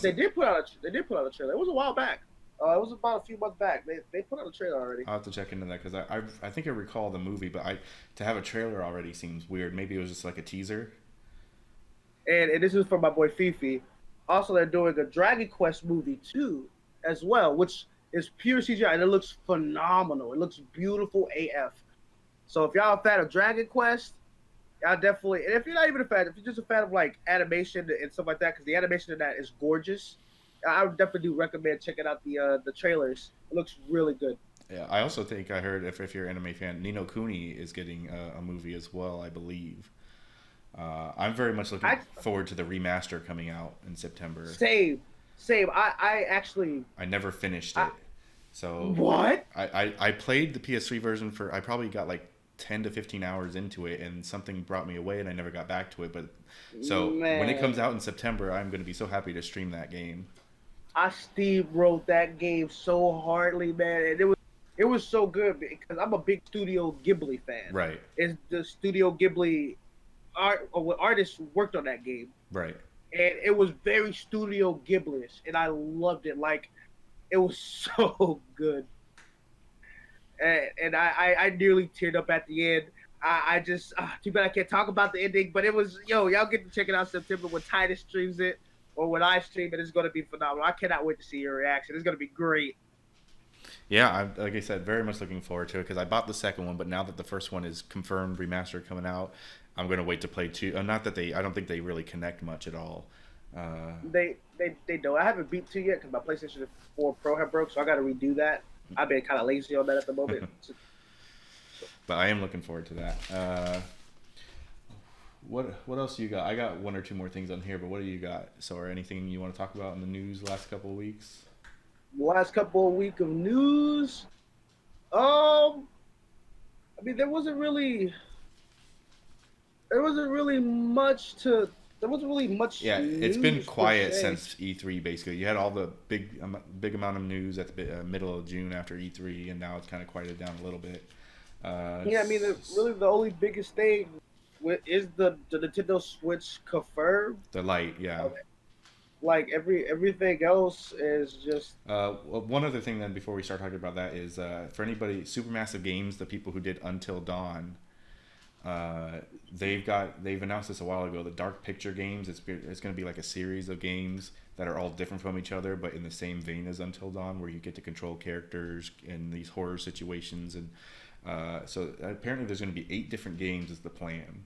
They did put out a trailer. It was a while back. It was about a few months back. They put out a trailer already. I'll have to check into that because I think I recall the movie, but to have a trailer already seems weird. Maybe it was just like a teaser. And this is from my boy Fifi. Also, they're doing a Dragon Quest movie too, as well, which is pure CGI and it looks phenomenal. It looks beautiful AF. So if y'all a fan of Dragon Quest, y'all definitely. And if you're not even a fan, if you're just a fan of like animation and stuff like that, because the animation in that is gorgeous, I would definitely do recommend checking out the trailers. It looks really good. Yeah, I also think I heard if you're an anime fan, Ni no Kuni is getting a movie as well, I believe. I'm very much looking forward to the remaster coming out in September. Same. I actually. I never finished it. So what? I played the PS3 version I probably got like 10 to 15 hours into it, and something brought me away, and I never got back to it. But so when it comes out in September, I'm going to be so happy to stream that game. I steamrolled that game so hardly, man, and it was so good because I'm a big Studio Ghibli fan. Right. It's the Studio Ghibli artists worked on that game. Right. And it was very Studio Ghibli-ish, and I loved it. Like, it was so good. And I nearly teared up at the end. I just, too bad I can't talk about the ending, but it was, y'all get to check it out in September when Tidus streams it, or when I stream it. It's going to be phenomenal. I cannot wait to see your reaction. It's going to be great. Yeah, like I said, very much looking forward to it because I bought the second one, but now that the first one is confirmed remastered coming out, I'm gonna wait to play two. Not that I don't think they really connect much at all. Uh, They don't. I haven't beat two yet because my PlayStation 4 Pro have broke, so I got to redo that. I've been kind of lazy on that at the moment. but I am looking forward to that. What else you got? I got one or two more things on here, but what do you got? So, or anything you want to talk about in the news last couple of weeks? Last couple of week of news. I mean, there wasn't really much to there wasn't really much Yeah, it's been news per quiet se. since E3. Basically, you had all the big amount of news at the middle of June after E3, and now it's kind of quieted down a little bit. Yeah, I mean, really the only biggest thing is the Nintendo Switch confirmed. The light, yeah. Like everything else is just Well, one other thing then before we start talking about that is for anybody, Supermassive Games, the people who did Until Dawn, they've announced this a while ago. The Dark Picture games, it's going to be like a series of games that are all different from each other, but in the same vein as Until Dawn, where you get to control characters in these horror situations, and so apparently there's going to be 8 different games is the plan.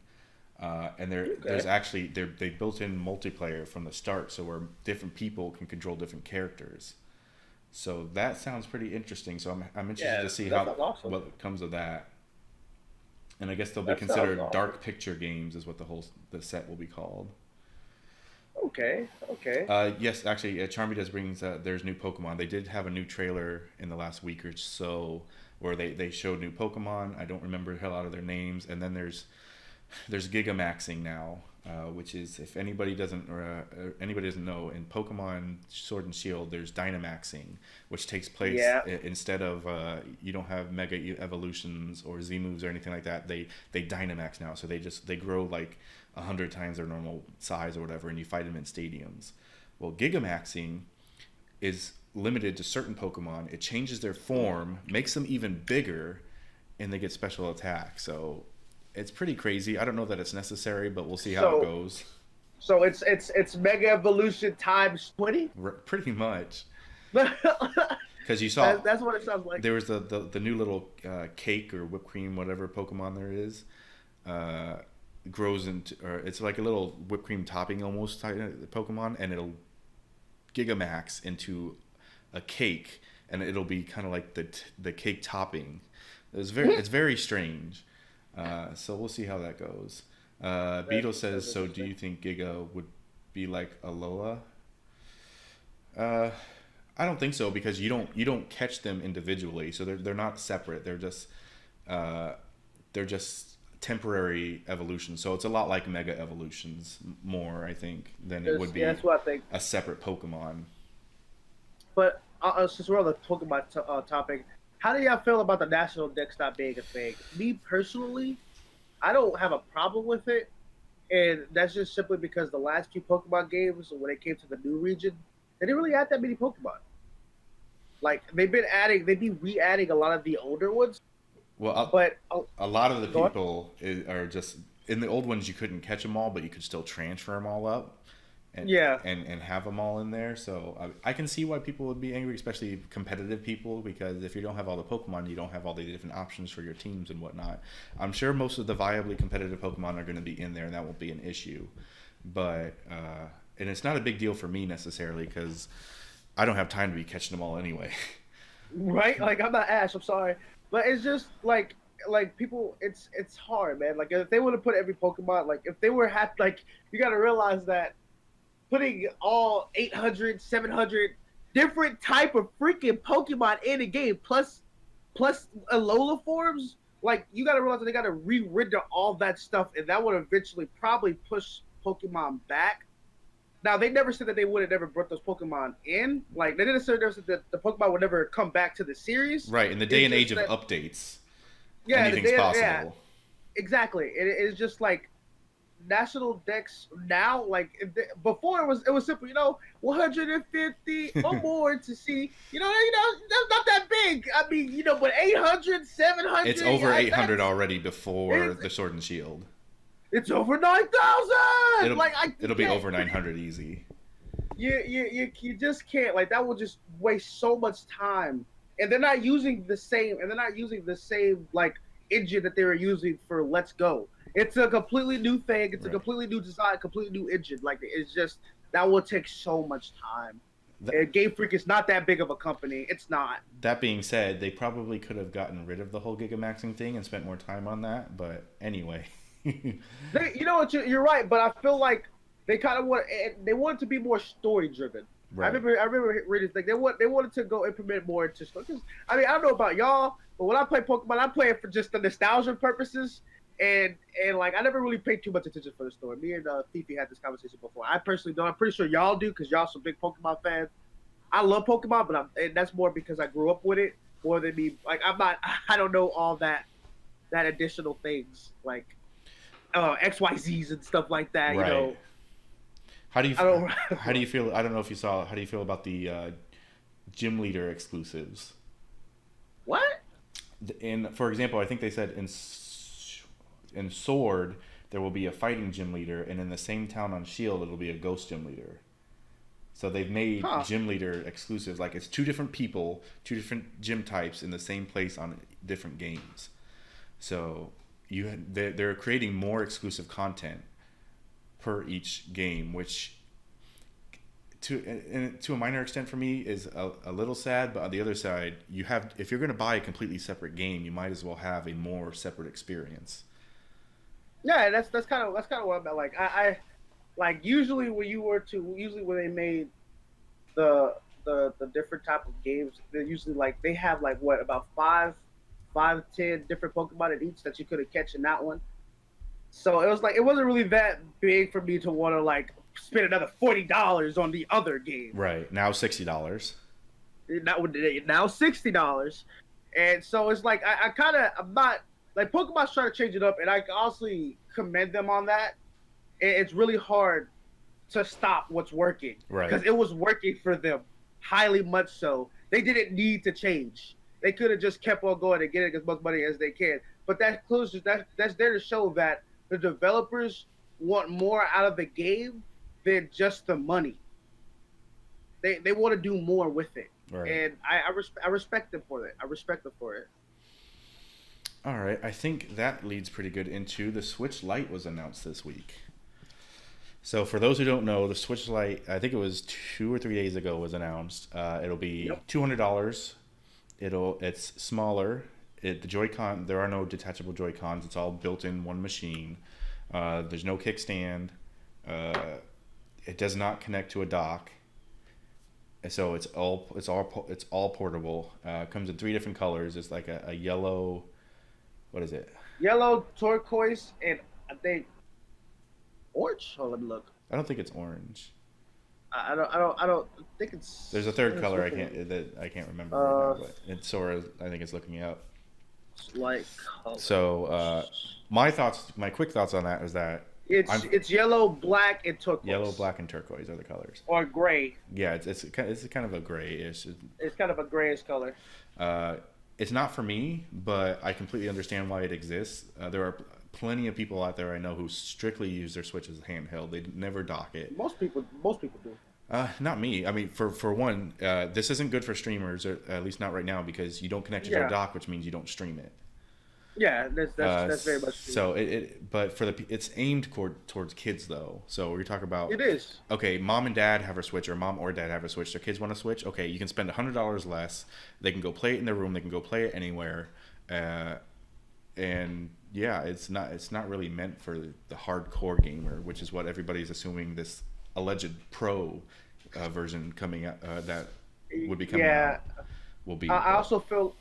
And there's actually they built in multiplayer from the start, so where different people can control different characters. So that sounds pretty interesting. So I'm interested to see awesome. what comes of that. And I guess they'll be That considered sounds awesome. dark picture games, is what the set will be called. Okay. Yes, actually, Charmy does brings there's new Pokemon. They did have a new trailer in the last week or so where they showed new Pokemon. I don't remember the hell out of their names. And then there's Gigamaxing now, which is, if anybody doesn't know, in Pokemon Sword and Shield, there's Dynamaxing, which takes place instead of you don't have Mega Evolutions or Z moves or anything like that. They Dynamax now, so they grow like 100 times their normal size or whatever, and you fight them in stadiums. Well, Gigamaxing is limited to certain Pokemon. It changes their form, makes them even bigger, and they get special attacks. So it's pretty crazy. I don't know that it's necessary, but we'll see how it goes. So it's Mega Evolution times 20. Pretty much. Because you saw that's what it sounds like. There was the new little cake or whipped cream, whatever Pokemon there is, grows into, or it's like a little whipped cream topping almost Pokemon, and it'll Gigamax into a cake, and it'll be kind of like the cake topping. It's very strange. So we'll see how that goes. Beetle says, so do you think Giga would be like Alola? I don't think so, because you don't catch them individually, so they're not separate. They're just temporary evolutions. So it's a lot like Mega Evolutions more, I think, than it would be that's what I think. a separate Pokemon. But since we're on the Pokemon topic, how do y'all feel about the National Dex not being a thing? Me personally, I don't have a problem with it, and that's just simply because the last few Pokemon games, when it came to the new region, they didn't really add that many Pokemon. Like they've been re-adding a lot of the older ones. Well, but a lot of the people are just, in the old ones you couldn't catch them all, but you could still transfer them all up. And have them all in there. So I can see why people would be angry, especially competitive people, because if you don't have all the Pokemon, you don't have all the different options for your teams and whatnot. I'm sure most of the viably competitive Pokemon are going to be in there, and that won't be an issue. But and it's not a big deal for me necessarily, because I don't have time to be catching them all anyway. Right? Like, I'm not Ash, I'm sorry. But it's just like people, it's hard, man. Like, if they would have put every Pokemon, like if they were happy, like, you got to realize that putting all 800, 700 different type of freaking Pokemon in a game, plus Alola forms, like, you got to realize that they got to re-render all that stuff, and that would eventually probably push Pokemon back. Now, they never said that they would have never brought those Pokemon in. Like, they didn't say that the Pokemon would never come back to the series. Right, in the day and age of updates, anything's possible. Yeah, exactly. It's just like National Dex now, like before it was simple, 150 or more to see, that's not that big. I mean, but 800, 700. It's over 800 already before the Sword and Shield. It's over 9,000. It'll be over 900 easy. You just can't. Like, that will just waste so much time and they're not using the same like engine that they were using for Let's Go. It's a completely new thing. It's a Right. completely new design, completely new engine. Like it's just that will take so much time. Th- And Game Freak is not that big of a company. It's not. that being said, they probably could have gotten rid of the whole Gigamaxing thing and spent more time on that. But anyway. You know what? You're right, but I feel like they kind of want it to be more story driven. Right. I remember reading things. They wanted to go implement more into story. I mean, I don't know about y'all, but when I play Pokemon, I play it for just the nostalgia purposes, and like I never really paid too much attention for the story. Me and Fifi had this conversation before. I personally don't. I'm pretty sure y'all do because y'all some big Pokemon fans. I love Pokemon, but and that's more because I grew up with it more than me. Like I'm not. I don't know all that additional things like XYZs and stuff like that. Right. You know. How do you I don't. how do you feel? I don't know if you saw. How do you feel about the gym leader exclusives? What? For example, I think they said in Sword there will be a fighting gym leader, and in the same town on Shield it'll be a ghost gym leader. So they've made gym leader exclusives. Like it's two different people, two different gym types in the same place on different games. So they're creating more exclusive content per each game, which to a minor extent for me is a little sad. But on the other side, if you're going to buy a completely separate game, you might as well have a more separate experience. Yeah, that's kind of what I'm at. Like I like usually when they made the different type of games, they're usually like they have like what about 10 different Pokemon in each that you could have catch in that one. So it was like it wasn't really that big for me to want to like spend another $40 on the other game. Right now, $60. Now $60, and so it's like I'm not like Pokemon's trying to change it up, and I honestly commend them on that. It's really hard to stop what's working, right? Because it was working for them, highly much so. They didn't need to change. They could have just kept on going and getting as much money as they can. But that's there to show that the developers want more out of the game than just the money. They want to do more with it, right. And I respect them for that. I respect them for it. All right, I think that leads pretty good into the Switch Lite was announced this week. So for those who don't know, the Switch Lite, I think it was 2 or 3 days ago, was announced. It'll be $200. It's smaller. The Joy-Con, there are no detachable Joy-Cons. It's all built in one machine. There's no kickstand. It does not connect to a dock. So it's all portable. Comes in 3 different colors. It's like a yellow. What is it? Yellow, turquoise, and I think orange. Oh, let me look. I don't think it's orange. I don't think it's. There's a third color I can't remember right now, but it's Sora. I think it's looking up. Like color. So my quick thoughts on that is that it's yellow, black, and turquoise. Yellow, black, and turquoise are the colors. Or gray. Yeah, it's kind of a grayish. It's kind of a grayish color. It's not for me, but I completely understand why it exists. There are plenty of people out there I know who strictly use their Switch as handheld. They never dock it. Most people do. Not me. I mean, for one, this isn't good for streamers, or at least not right now, because you don't connect it to a dock, which means you don't stream it. Yeah, that's very much true. So but it's aimed towards kids though. So we're talking about it is. Okay, mom and dad have a Switch, or mom or dad have a Switch. Their kids want a Switch. Okay, you can spend $100 less. They can go play it in their room. They can go play it anywhere. And yeah, it's not really meant for the hardcore gamer, which is what everybody's assuming this alleged pro version coming out that would be coming out will be. I also feel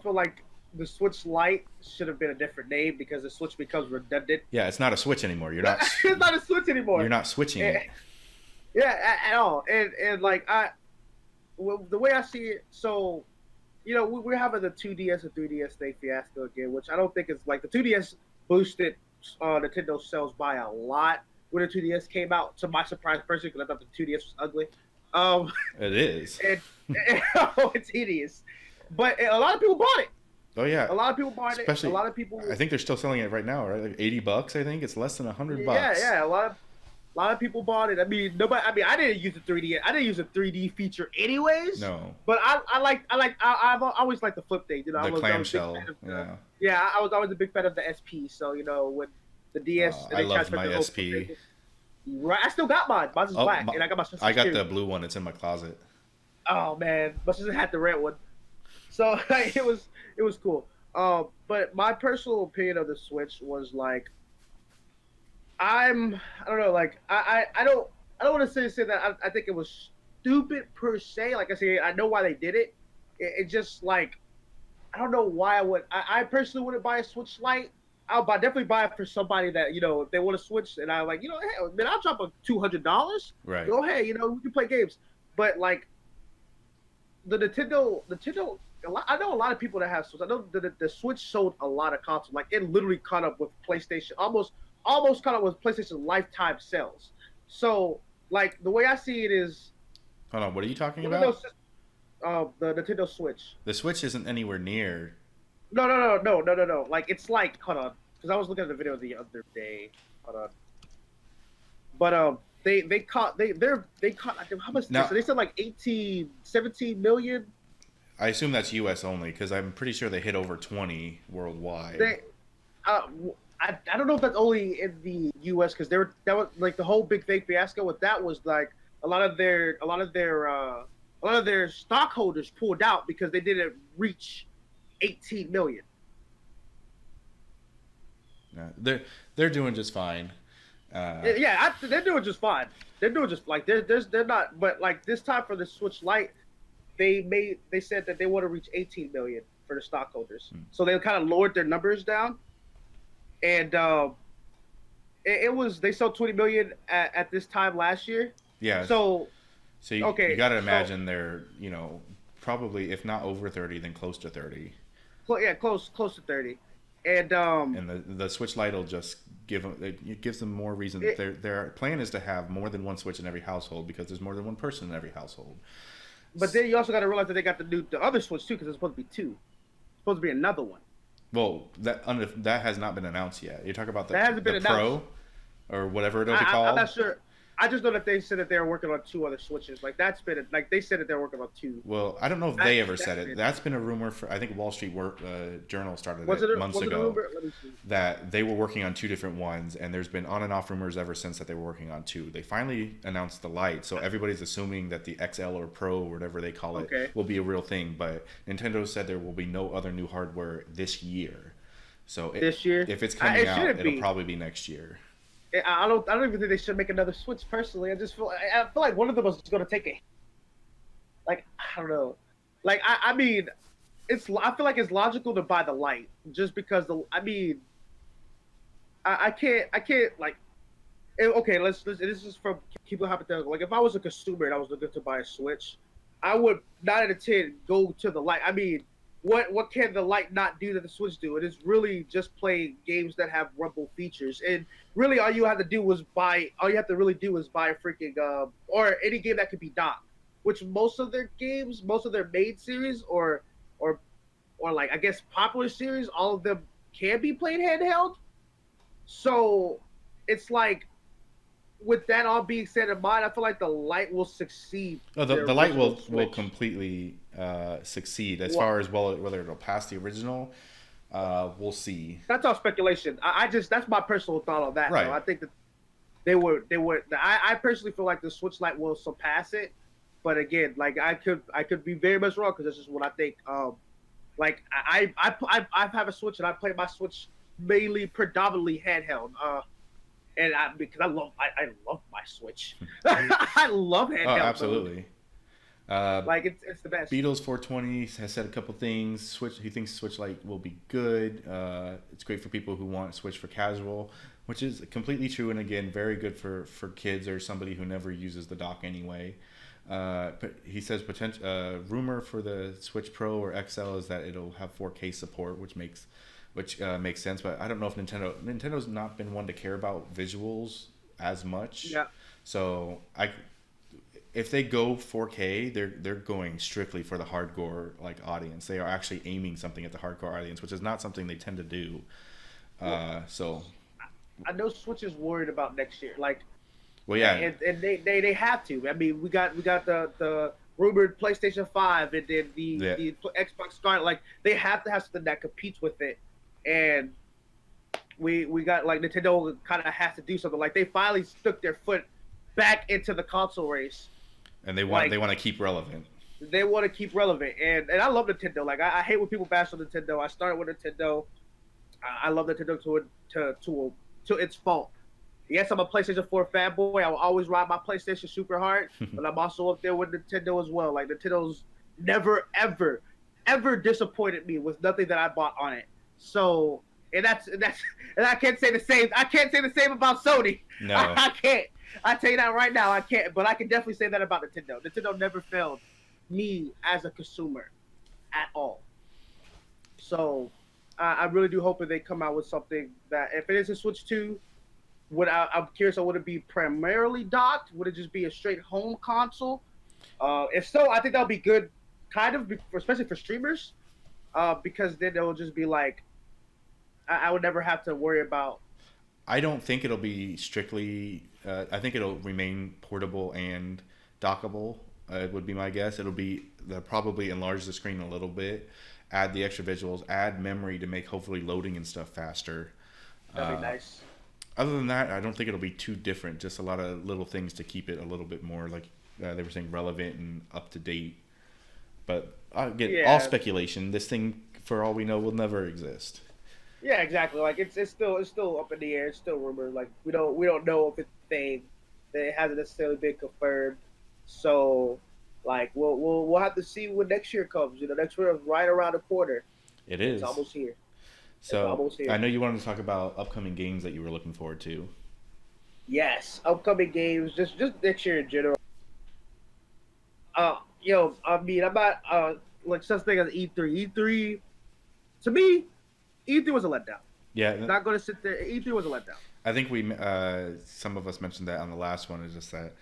like the Switch Lite should have been a different name because the Switch becomes redundant. Yeah, it's not a Switch anymore. You're not. It's not a Switch anymore. You're not switching it. Yeah, at all. And like the way I see it, so you know we're having the 2DS and 3DS thing fiasco again, which I don't think is like the 2DS boosted Nintendo sales by a lot when the 2DS came out. To my surprise, personally, because I thought the 2DS was ugly. It is. And it's hideous, but a lot of people bought it. Oh yeah, a lot of people bought it. I think they're still selling it right now, right? Like $80. I think it's less than $100. Yeah, a lot A lot of people bought it. I mean, nobody. I mean, I didn't use the 3D. I didn't use the 3D feature anyways. No. But I've always liked the flip thing. You know, The I was a big clamshell. fan of the. Yeah. Yeah, I was always a big fan of the SP. So you know, when the DS and I they loved transferred my the whole flip SP. thing, right? I still got mine. Mine's is Oh, black, and I got my sister's I got too. the blue one. It's in my closet. Oh man, my sister had the red one. So like, it was cool. But my personal opinion of the Switch was like I don't know, like I don't want to say that I think it was stupid per se. Like I say, I know why they did it. It just like I don't know why I personally wouldn't buy a Switch Lite. Definitely buy it for somebody that if they want to switch, and I like hey man, I'll drop a $200. Right. Go ahead, we can play games. But like the Nintendo. I know a lot of people that have Switch. I know the Switch sold a lot of consoles. Like it literally caught up with PlayStation, almost caught up with PlayStation lifetime sales. So like the way I see it is, Hold on. What are you talking even about? the Nintendo Switch. The Switch isn't anywhere near. No. Like it's like hold on, because I was looking at the video the other day. Hold on. But they caught how much? Now, So they said like 17 million. I assume that's U.S. only because I'm pretty sure they hit over 20 worldwide. They, uh, I don't know if that's only in the U.S. because that was like the whole big fake fiasco with that was like a lot of their stockholders pulled out because they didn't reach 18 million. They're doing just fine. Yeah, they're doing just fine. They're doing just like they're not. But like this time for the Switch Lite, they said that they want to reach 18 million for the stockholders. So they kind of lowered their numbers down, and it was they sold 20 million at this time last year. Yeah. So you, okay, you got to imagine they're probably if not over 30, then close to 30. Yeah, close to 30, and the Switch Lite will just it gives them more reason. Their plan is to have more than one Switch in every household because there's more than one person in every household. But then you also got to realize that they got the other Switch too because it's supposed to be two. It's supposed to be another one. Well, that has not been announced yet. You're talking about the Pro announced. Or whatever it'll be called. I'm not sure. I just know that they said that they were working on two other Switches. Like that's been like they said that they're working on two. Well, I don't know if they ever said it. That's been a rumor for I think Wall Street Journal started it months ago that they were working on two different ones, and there's been on and off rumors ever since that they were working on two. They finally announced the Lite, so everybody's assuming that the XL or Pro or whatever they call it will be a real thing. But Nintendo said there will be no other new hardware this year. So this year, if it's coming out, it'll probably be next year. I don't even think they should make another Switch. Personally, I feel like one of them is going to take a. Like I don't know, like I mean, I feel like it's logical to buy the Lite just because I can't like. Okay, this is from people hypothetical. Like if I was a consumer and I was looking to buy a Switch, I would 9 out of 10 go to the Lite. I mean, what can the Lite not do that the Switch do? It is really just play games that have rumble features, and really all you have to do is buy. All you have to really do is buy a freaking or any game that could be docked. Which most of their games, most of their main series, or like I guess popular series, all of them can be played handheld. So it's like, with that all being said in mind, I feel like the Lite will succeed. Oh, the Lite will completely succeed as far as whether it'll pass the original. We'll see. That's all speculation. That's my personal thought on that. Right. Though. I think that they would. I personally feel like the Switch Lite will surpass it, but again, like I could be very much wrong because that's just what I think. Like I have a Switch and I play my Switch mainly predominantly handheld. And because I love my Switch. I love handheld. Oh, absolutely. Like it's the best. Beatles 420 has said a couple things. He thinks Switch Lite will be good. It's great for people who want Switch for casual, which is completely true, and again, very good for kids or somebody who never uses the dock anyway. But he says rumor for the Switch Pro or XL is that it'll have 4K support, which makes sense. But I don't know if Nintendo's not been one to care about visuals as much. Yeah. So if they go 4K, they're going strictly for the hardcore audience. They are actually aiming something at the hardcore audience, which is not something they tend to do. So I know Switch is worried about next year. Well, yeah, and they have to. I mean, we got the rumored PlayStation 5 and then yeah. the Xbox Scarlet. Like they have to have something that competes with it, and we got like Nintendo kind of has to do something. Like they finally stuck their foot back into the console race, And they like want to keep relevant. they want to keep relevant. And I love Nintendo. Like I hate when people bash on Nintendo. I started with Nintendo. I love Nintendo to its fault. Yes, I'm a PlayStation 4 fanboy. I will always ride my PlayStation super hard, but I'm also up there with Nintendo as well. Like Nintendo's never, ever, ever disappointed me with nothing that I bought on it. So, and I can't say the same. I can't say the same about Sony. No. I can't. I tell you that right now, I can't. But I can definitely say that about Nintendo. Nintendo never failed me as a consumer at all. So, I really do hope that they come out with something that, if it is a Switch 2, I'm curious, would it be primarily docked? Would it just be a straight home console? If so, I think that would be good, kind of, especially for streamers, because then it will just be like, I would never have to worry about. I don't think it'll be strictly. I think it'll remain portable and dockable. Would be my guess. They'll probably enlarge the screen a little bit, add the extra visuals, add memory to make hopefully loading and stuff faster. That'd be nice. Other than that, I don't think it'll be too different. Just a lot of little things to keep it a little bit more, like they were saying, relevant and up to date. But all speculation. This thing, for all we know, will never exist. Yeah, exactly. Like it's still up in the air. It's still rumored. Like we don't know if it's a thing. That it hasn't necessarily been confirmed. So, like we'll have to see when next year comes. Next year is right around the corner. It is. It's almost here. So I know you wanted to talk about upcoming games that you were looking forward to. Yes, upcoming games, just next year in general. I mean, I'm not like such thing as E3. E3, to me, E3 was a letdown. Yeah, not going to sit there. E3 was a letdown. I think some of us mentioned that on the last one. Is just that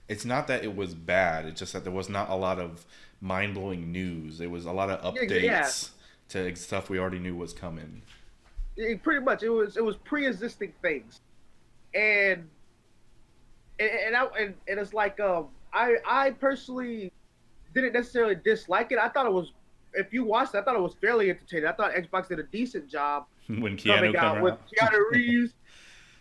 it's not that it was bad. It's just that there was not a lot of mind blowing news. It was a lot of updates to stuff we already knew was coming. Pretty much, it was pre-existing things, and it's like I personally didn't necessarily dislike it. I thought it was, if you watched it, I thought it was fairly entertaining. I thought Xbox did a decent job when Keanu coming out with Keanu Reeves.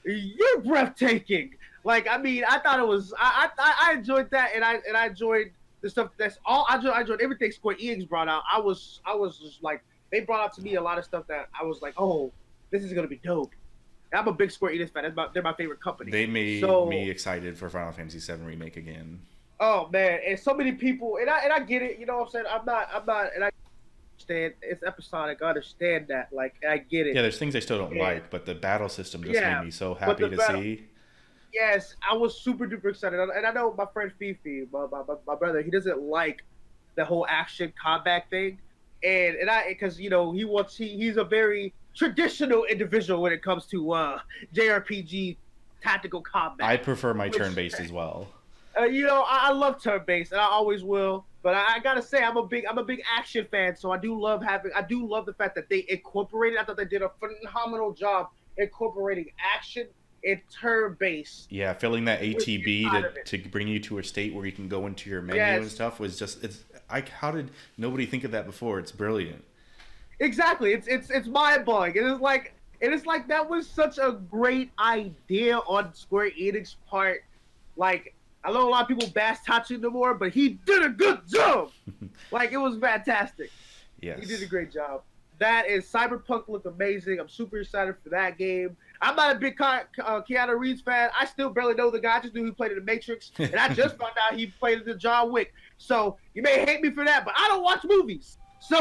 You're breathtaking. Like I mean, I thought it was. I enjoyed that, and I enjoyed the stuff. That's all. I enjoyed everything Square Enix brought out. I was just like, they brought out to me a lot of stuff that I was like, oh, this is gonna be dope. I'm a big Square Enix fan. They're my favorite company. They made me excited for Final Fantasy VII Remake again. Oh man, and so many people, and I get it. You know what I'm saying? I'm not, and I understand it's episodic. I understand that. Like I get it. Yeah, there's things I still don't like, but the battle system just made me so happy to see. Yes, I was super duper excited, and I know my friend Fifi, my brother, he doesn't like the whole action combat thing, and because he's a very traditional individual when it comes to JRPG tactical combat. I prefer my turn-based as well. I love turn-based, and I always will. But I gotta say, I'm a big action fan, so I do love the fact that they incorporated. I thought they did a phenomenal job incorporating action and turn-based. Yeah, filling that ATB to bring you to a state where you can go into your menu and stuff was just how did nobody think of that before? It's brilliant. Exactly, it's mind-blowing. It's like that was such a great idea on Square Enix part. Like, I know a lot of people bash Tatsunori, but he did a good job. Like, it was fantastic. Yes, he did a great job. That is, Cyberpunk looked amazing. I'm super excited for that game. I'm not a big Keanu Reeves fan. I still barely know the guy. I just knew he played in The Matrix, and I just found out he played in the John Wick. So you may hate me for that, but I don't watch movies. So,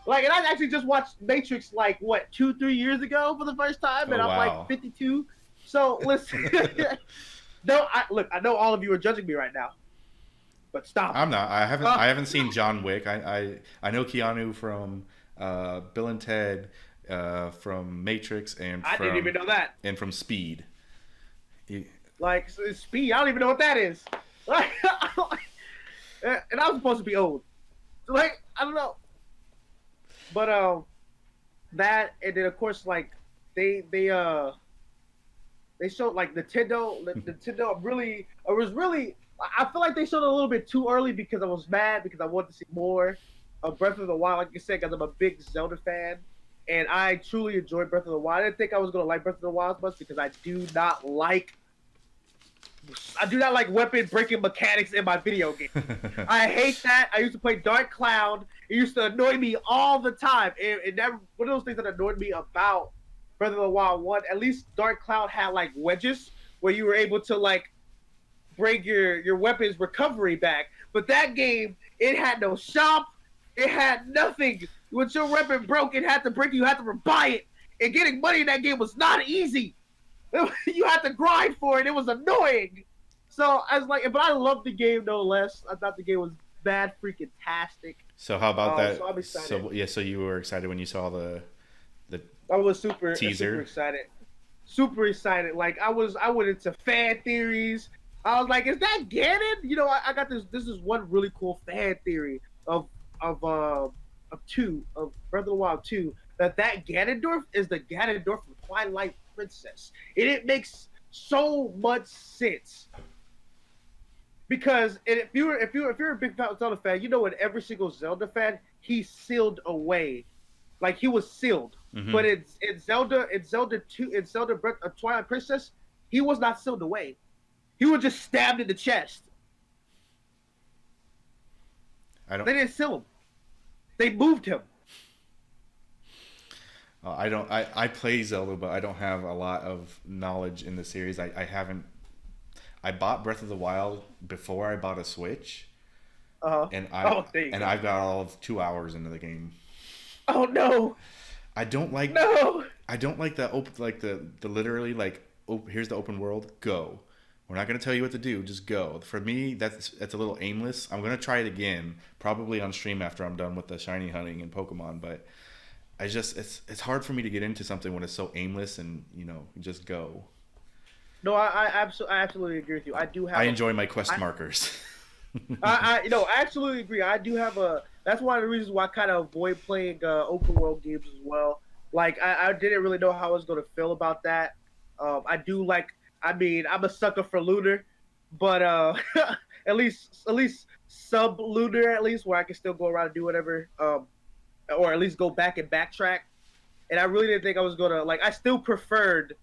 and I actually just watched Matrix 2-3 years ago for the first time, and I'm 52. So listen, no, I know all of you are judging me right now, but stop. I'm not. I haven't seen John Wick. I know Keanu from Bill and Ted, from Matrix, and I didn't even know that. And from Speed. Speed, I don't even know what that is. And I was supposed to be old. I don't know. But that, and then of course they They showed like Nintendo. I feel like they showed it a little bit too early because I was mad because I wanted to see more of Breath of the Wild. Like you said, because I'm a big Zelda fan, and I truly enjoyed Breath of the Wild. I didn't think I was gonna like Breath of the Wild as much because I do not like weapon breaking mechanics in my video game. I hate that. I used to play Dark Cloud. It used to annoy me all the time. And that one of those things that annoyed me about Breath of the Wild 1, at least Dark Cloud had like wedges where you were able to like bring your weapons recovery back. But that game, it had no shop. It had nothing. When your weapon broke, it had to break. You had to buy it. And getting money in that game was not easy. You had to grind for it. It was annoying. So I was like, but I loved the game no less. I thought the game was bad freaking tastic. So how about that? So I'm excited. So yeah, so you were excited when you saw the I was super excited. Super excited. Like I went into fan theories. I was like, is that Ganon? You know, I got this is one really cool fan theory of Breath of the Wild 2, that Ganondorf is the Ganondorf from Twilight Princess. And it makes so much sense. Because if you're a big Zelda fan, you know in every single Zelda fan, he's sealed away. Like he was sealed. Mm-hmm. But in Zelda Breath of Twilight Princess, he was not sealed away. He was just stabbed in the chest. They didn't seal him. They moved him. I play Zelda, but I don't have a lot of knowledge in the series. I haven't. I bought Breath of the Wild before I bought a Switch. And I've got all of 2 hours into the game. Oh no! I don't like the literally like, oh, here's the open world, go. We're not going to tell you what to do, just go. For me, that's a little aimless. I'm going to try it again, probably on stream after I'm done with the shiny hunting and Pokemon, but it's hard for me to get into something when it's so aimless and, you know, just go. No, I absolutely agree with you. I enjoy my quest markers. I absolutely agree. I do have that's one of the reasons why I kind of avoid playing open world games as well. Like I didn't really know how I was going to feel about that. I'm a sucker for looter, but at least sub looter, at least where I can still go around and do whatever, or at least go back and backtrack. And I really didn't think I was gonna I still preferred,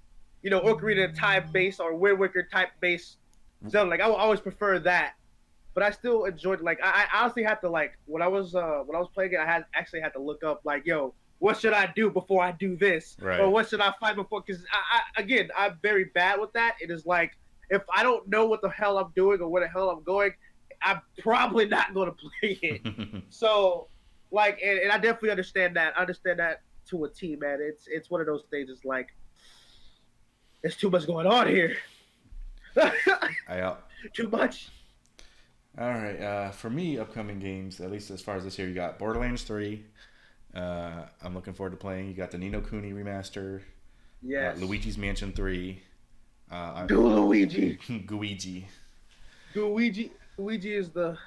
Ocarina of Time based or Wind Waker type based Zelda. Like I would always prefer that, but I still enjoyed. I honestly had to when I was playing it, I actually had to look up yo, what should I do before I do this? Right. Or what should I find before? Because I'm very bad with that. It is like, if I don't know what the hell I'm doing or where the hell I'm going, I'm probably not going to play it. So, and I definitely understand that. I understand that to a T, man. It's one of those things. It's like, there's too much going on here. Too much. All right. For me, upcoming games, at least as far as this year, you got Borderlands 3. I'm looking forward to playing. You got the Ni no Kuni remaster. Yes. Luigi's Mansion 3. Luigi. Guigi. Luigi is it's going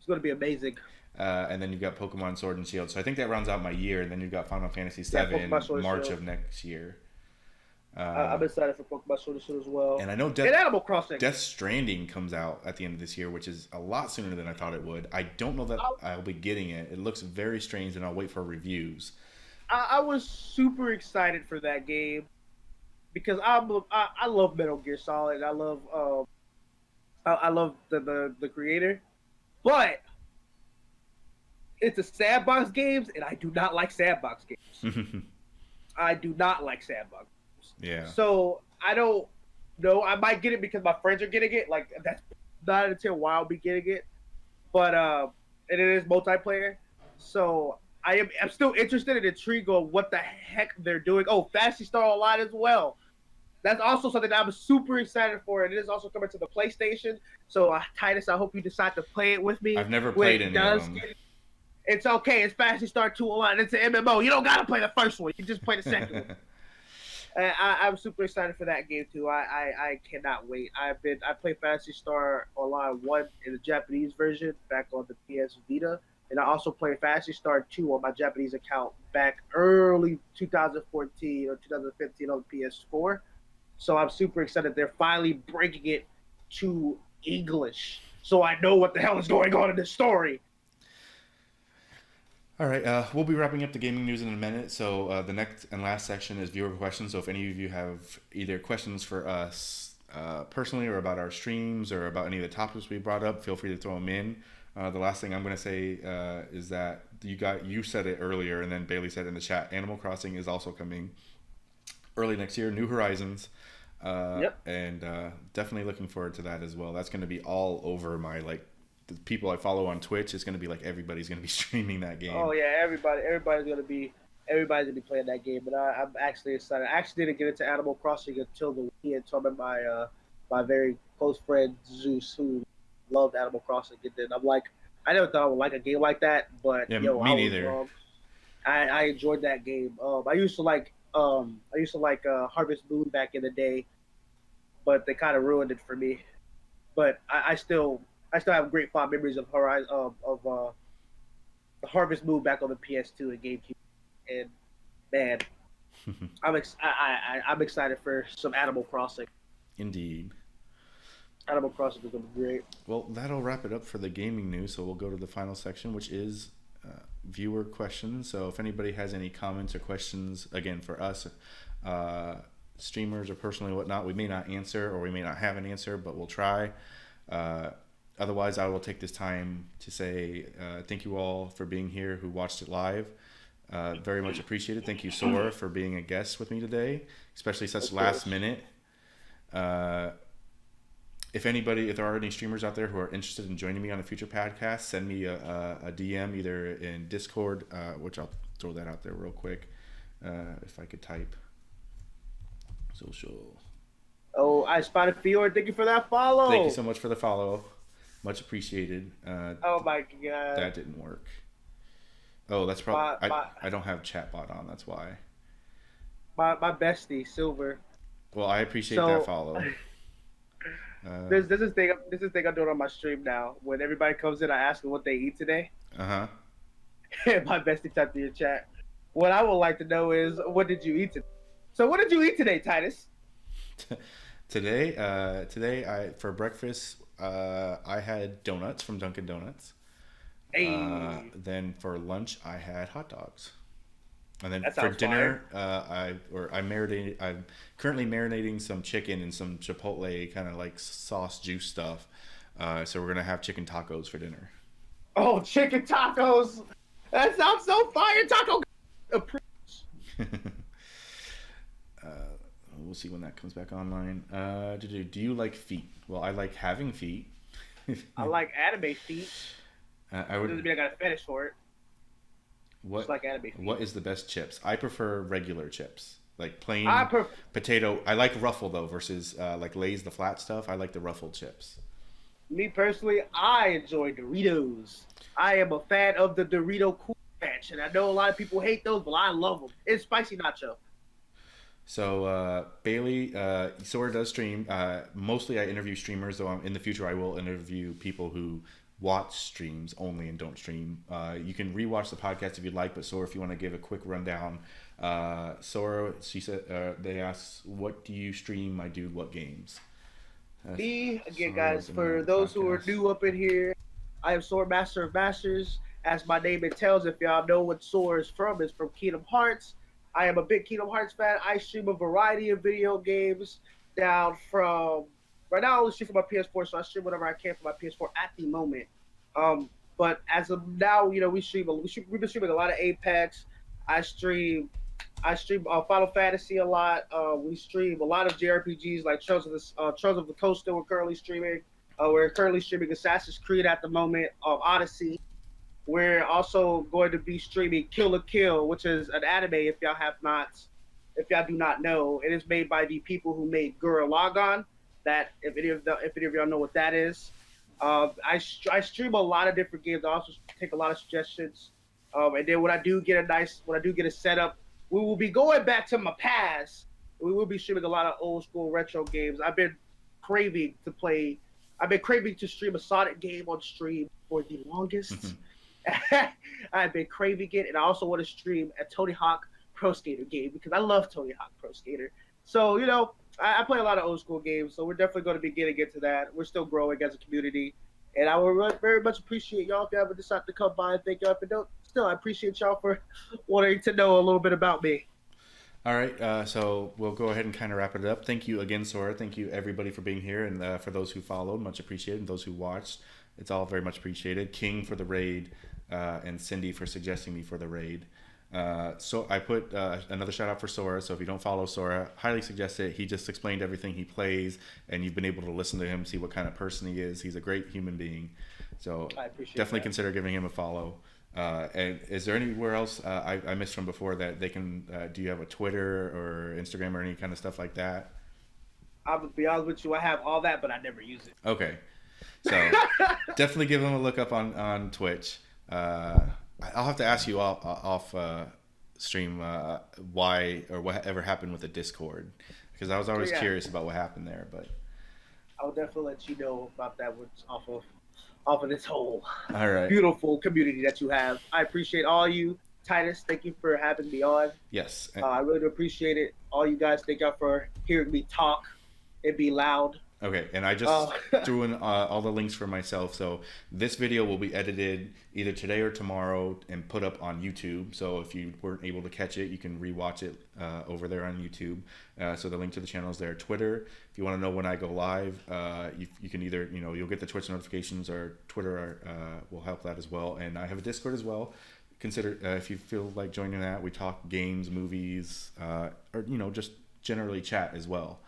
to be amazing. And then you've got Pokemon Sword and Shield. So I think that rounds out my year. And then you've got Final Fantasy VII March of next year. I'm excited for Pokemon Sword and Shield as well. And I know Animal Crossing. Death Stranding comes out at the end of this year, which is a lot sooner than I thought it would. I don't know that I'll be getting it. It looks very strange, and I'll wait for reviews. I was super excited for that game because I love Metal Gear Solid. I love the creator, but it's a sandbox games, and I do not like sandbox games. I do not like sandbox. Yeah. So I don't know. I might get it because my friends are getting it. That's not until a while I'll be getting it. But and it is multiplayer. So I'm still interested and intrigued on what the heck they're doing. Oh, Phantasy Star Online as well. That's also something that I'm super excited for. And it is also coming to the PlayStation. So Tidus, I hope you decide to play it with me. I've never played any of them. It's okay. It's Phantasy Star 2 Online. It's an MMO. You don't gotta play the first one. You can just play the second one. I'm super excited for that game too. I cannot wait. I played Phantasy Star Online 1 in the Japanese version back on the PS Vita, and I also played Phantasy Star 2 on my Japanese account back early 2014 or 2015 on the PS4. So I'm super excited they're finally breaking it to English, so I know what the hell is going on in this story. All right, we'll be wrapping up the gaming news in a minute. So the next and last section is viewer questions. So if any of you have either questions for us personally, or about our streams, or about any of the topics we brought up, feel free to throw them in. The last thing I'm going to say is that you said it earlier, and then Bailey said in the chat, Animal Crossing is also coming early next year, New Horizons. Yep. And definitely looking forward to that as well. That's going to be all over my the people I follow on Twitch. It's going to be like everybody's going to be streaming that game. Oh yeah, everybody's gonna be playing that game, but I'm actually excited. I actually didn't get into Animal Crossing until the weekend. So I met my very close friend Zeus, who loved Animal Crossing, and then I'm like, I never thought I would like a game like that, but Yeah, yo, me I neither. was wrong. I enjoyed that game. I used to like Harvest Moon back in the day, but they kind of ruined it for me. But I still have great fond memories of Horizon of the Harvest Moon back on the PS2 and GameCube. And man, I'm excited for some Animal Crossing. Indeed. Animal Crossing is gonna be great. Well, that'll wrap it up for the gaming news. So we'll go to the final section, which is viewer questions. So if anybody has any comments or questions, again, for us, streamers or personally whatnot, we may not answer, or we may not have an answer, but we'll try. Otherwise, I will take this time to say thank you all for being here who watched it live. Very much appreciated. Thank you, Sora, for being a guest with me today, especially such last minute. If there are any streamers out there who are interested in joining me on a future podcast, send me a DM either in Discord, which I'll throw that out there real quick. If I could type social. Oh, I spotted Fior. Thank you for that follow. Thank you so much for the follow. Much appreciated. Oh my god. That didn't work. Oh, that's probably I don't have chatbot on. That's why. My bestie Silver. Well, I appreciate that follow. There's this thing I'm doing on my stream now. When everybody comes in, I ask them what they eat today. Uh-huh. And my bestie typed in your chat. What I would like to know is, what did you eat today? So what did you eat today, Tidus? Today, for breakfast, I had donuts from Dunkin' Donuts. Hey. Then for lunch, I had hot dogs. And then That for sounds dinner, I'm currently marinating some chicken in some Chipotle kind of like sauce juice stuff. So we're gonna have chicken tacos for dinner. Oh, chicken tacos! That sounds so fire, taco. We'll see when that comes back online. Do you like feet? Well, I like having feet. I like anime feet. Doesn't mean I got a fetish for it. What? Just like anime feet. What is the best chips? I prefer regular chips, like plain potato. I like Ruffle though versus like Lay's the flat stuff. I like the Ruffled chips. Me personally, I enjoy Doritos. I am a fan of the Dorito Cool Ranch, and I know a lot of people hate those, but I love them. It's spicy nacho. So Bailey, Sora does stream. Mostly I interview streamers, though in the future I will interview people who watch streams only and don't stream. You can rewatch the podcast if you'd like, but Sora, if you want to give a quick rundown. Sora, she said, they asked, what do you stream, my dude, what games? Me, again, guys, for those who are new up in here, I am Soramasterofmasters. As my name entails, if y'all know what Sora is from Kingdom Hearts. I am a big Kingdom Hearts fan. I stream a variety of video games down from... Right now, I only stream for my PS4, so I stream whatever I can for my PS4 at the moment. But as of now, we've been streaming a lot of Apex. I stream Final Fantasy a lot. We stream a lot of JRPGs like Trails of the Coast that we're currently streaming. We're currently streaming Assassin's Creed at the moment, Odyssey. We're also going to be streaming Kill la Kill, which is an anime if y'all do not know. It is made by the people who made Gurren Lagann. That if any of y'all know what that is. I stream a lot of different games. I also take a lot of suggestions. And then when I do get a setup, we will be going back to my past. We will be streaming a lot of old school retro games. I've been craving to stream a Sonic game on stream for the longest. I've been craving it, and I also want to stream a Tony Hawk Pro Skater game because I love Tony Hawk Pro Skater. So, I play a lot of old school games, so we're definitely going to be getting into that. We're still growing as a community, and I would very much appreciate y'all if you ever decide to come by and thank y'all. But don't, still, I appreciate y'all for wanting to know a little bit about me. All right, so we'll go ahead and kind of wrap it up. Thank you again, Sora. Thank you everybody for being here, and for those who followed, much appreciated. And those who watched, it's all very much appreciated. King for the raid, and Cindy for suggesting me for the raid. So I put another shout out for Sora. So if you don't follow Sora, highly suggest it. He just explained everything he plays, and you've been able to listen to him, see what kind of person he is. He's a great human being. So I appreciate definitely that. consider giving him a follow. And is there anywhere else I missed from before that they can? Do you have a Twitter or Instagram or any kind of stuff like that? I'll be honest with you, I have all that, but I never use it. Okay, so definitely give them a look up on Twitch. Uh, I'll have to ask you off stream why or whatever happened with the Discord, because I was always Yeah, curious about what happened there. But I'll definitely let you know about that. What's off of this whole all right, beautiful community that you have. I appreciate all you, Titus. Thank you for having me on. yes, I really do appreciate it. All you guys, thank y'all for hearing me talk and be loud. okay, and I just Uh, threw in all the links for myself. So this video will be edited either today or tomorrow and put up on YouTube. So if you weren't able to catch it, you can rewatch it over there on YouTube. So the link to the channel is there. Twitter, if you want to know when I go live, you can either, you'll get the Twitch notifications, or Twitter will help that as well. And I have a Discord as well. Consider if you feel like joining that. We talk games, movies, or just generally chat as well.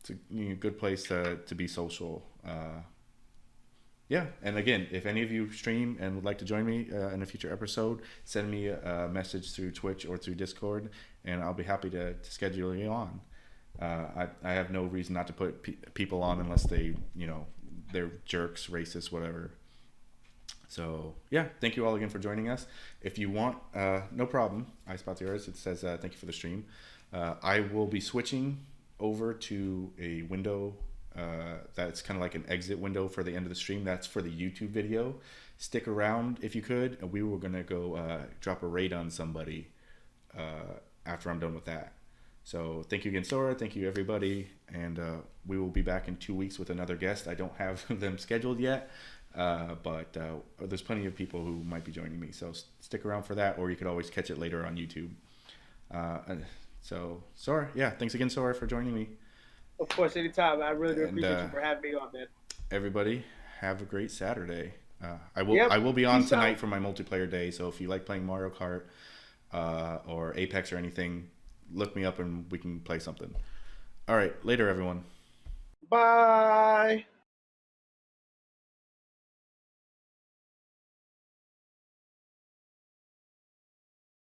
It's a good place to be social. Yeah, and again, if any of you stream and would like to join me in a future episode, send me a message through Twitch or through Discord, and I'll be happy to schedule you on. I have no reason not to put people on unless they're jerks, racist, whatever. So yeah, thank you all again for joining us. If you want, no problem. I spot the artist. It says thank you for the stream. I will be switching over to a window that's kind of like an exit window for the end of the stream. That's for the YouTube video. Stick around if you could. We were gonna go drop a raid on somebody after I'm done with that. So thank you again, Sora. Thank you, everybody, and we will be back in 2 weeks with another guest. I don't have them scheduled yet, but there's plenty of people who might be joining me. So stick around for that, or you could always catch it later on YouTube. So, Sora, yeah, thanks again, Sora, for joining me. of course, anytime. I really do And appreciate you for having me on, man. everybody, have a great Saturday. I Yep. will be on Peace tonight out. for my multiplayer day. So if you like playing Mario Kart or Apex or anything, look me up and we can play something. All right, later, everyone. Bye.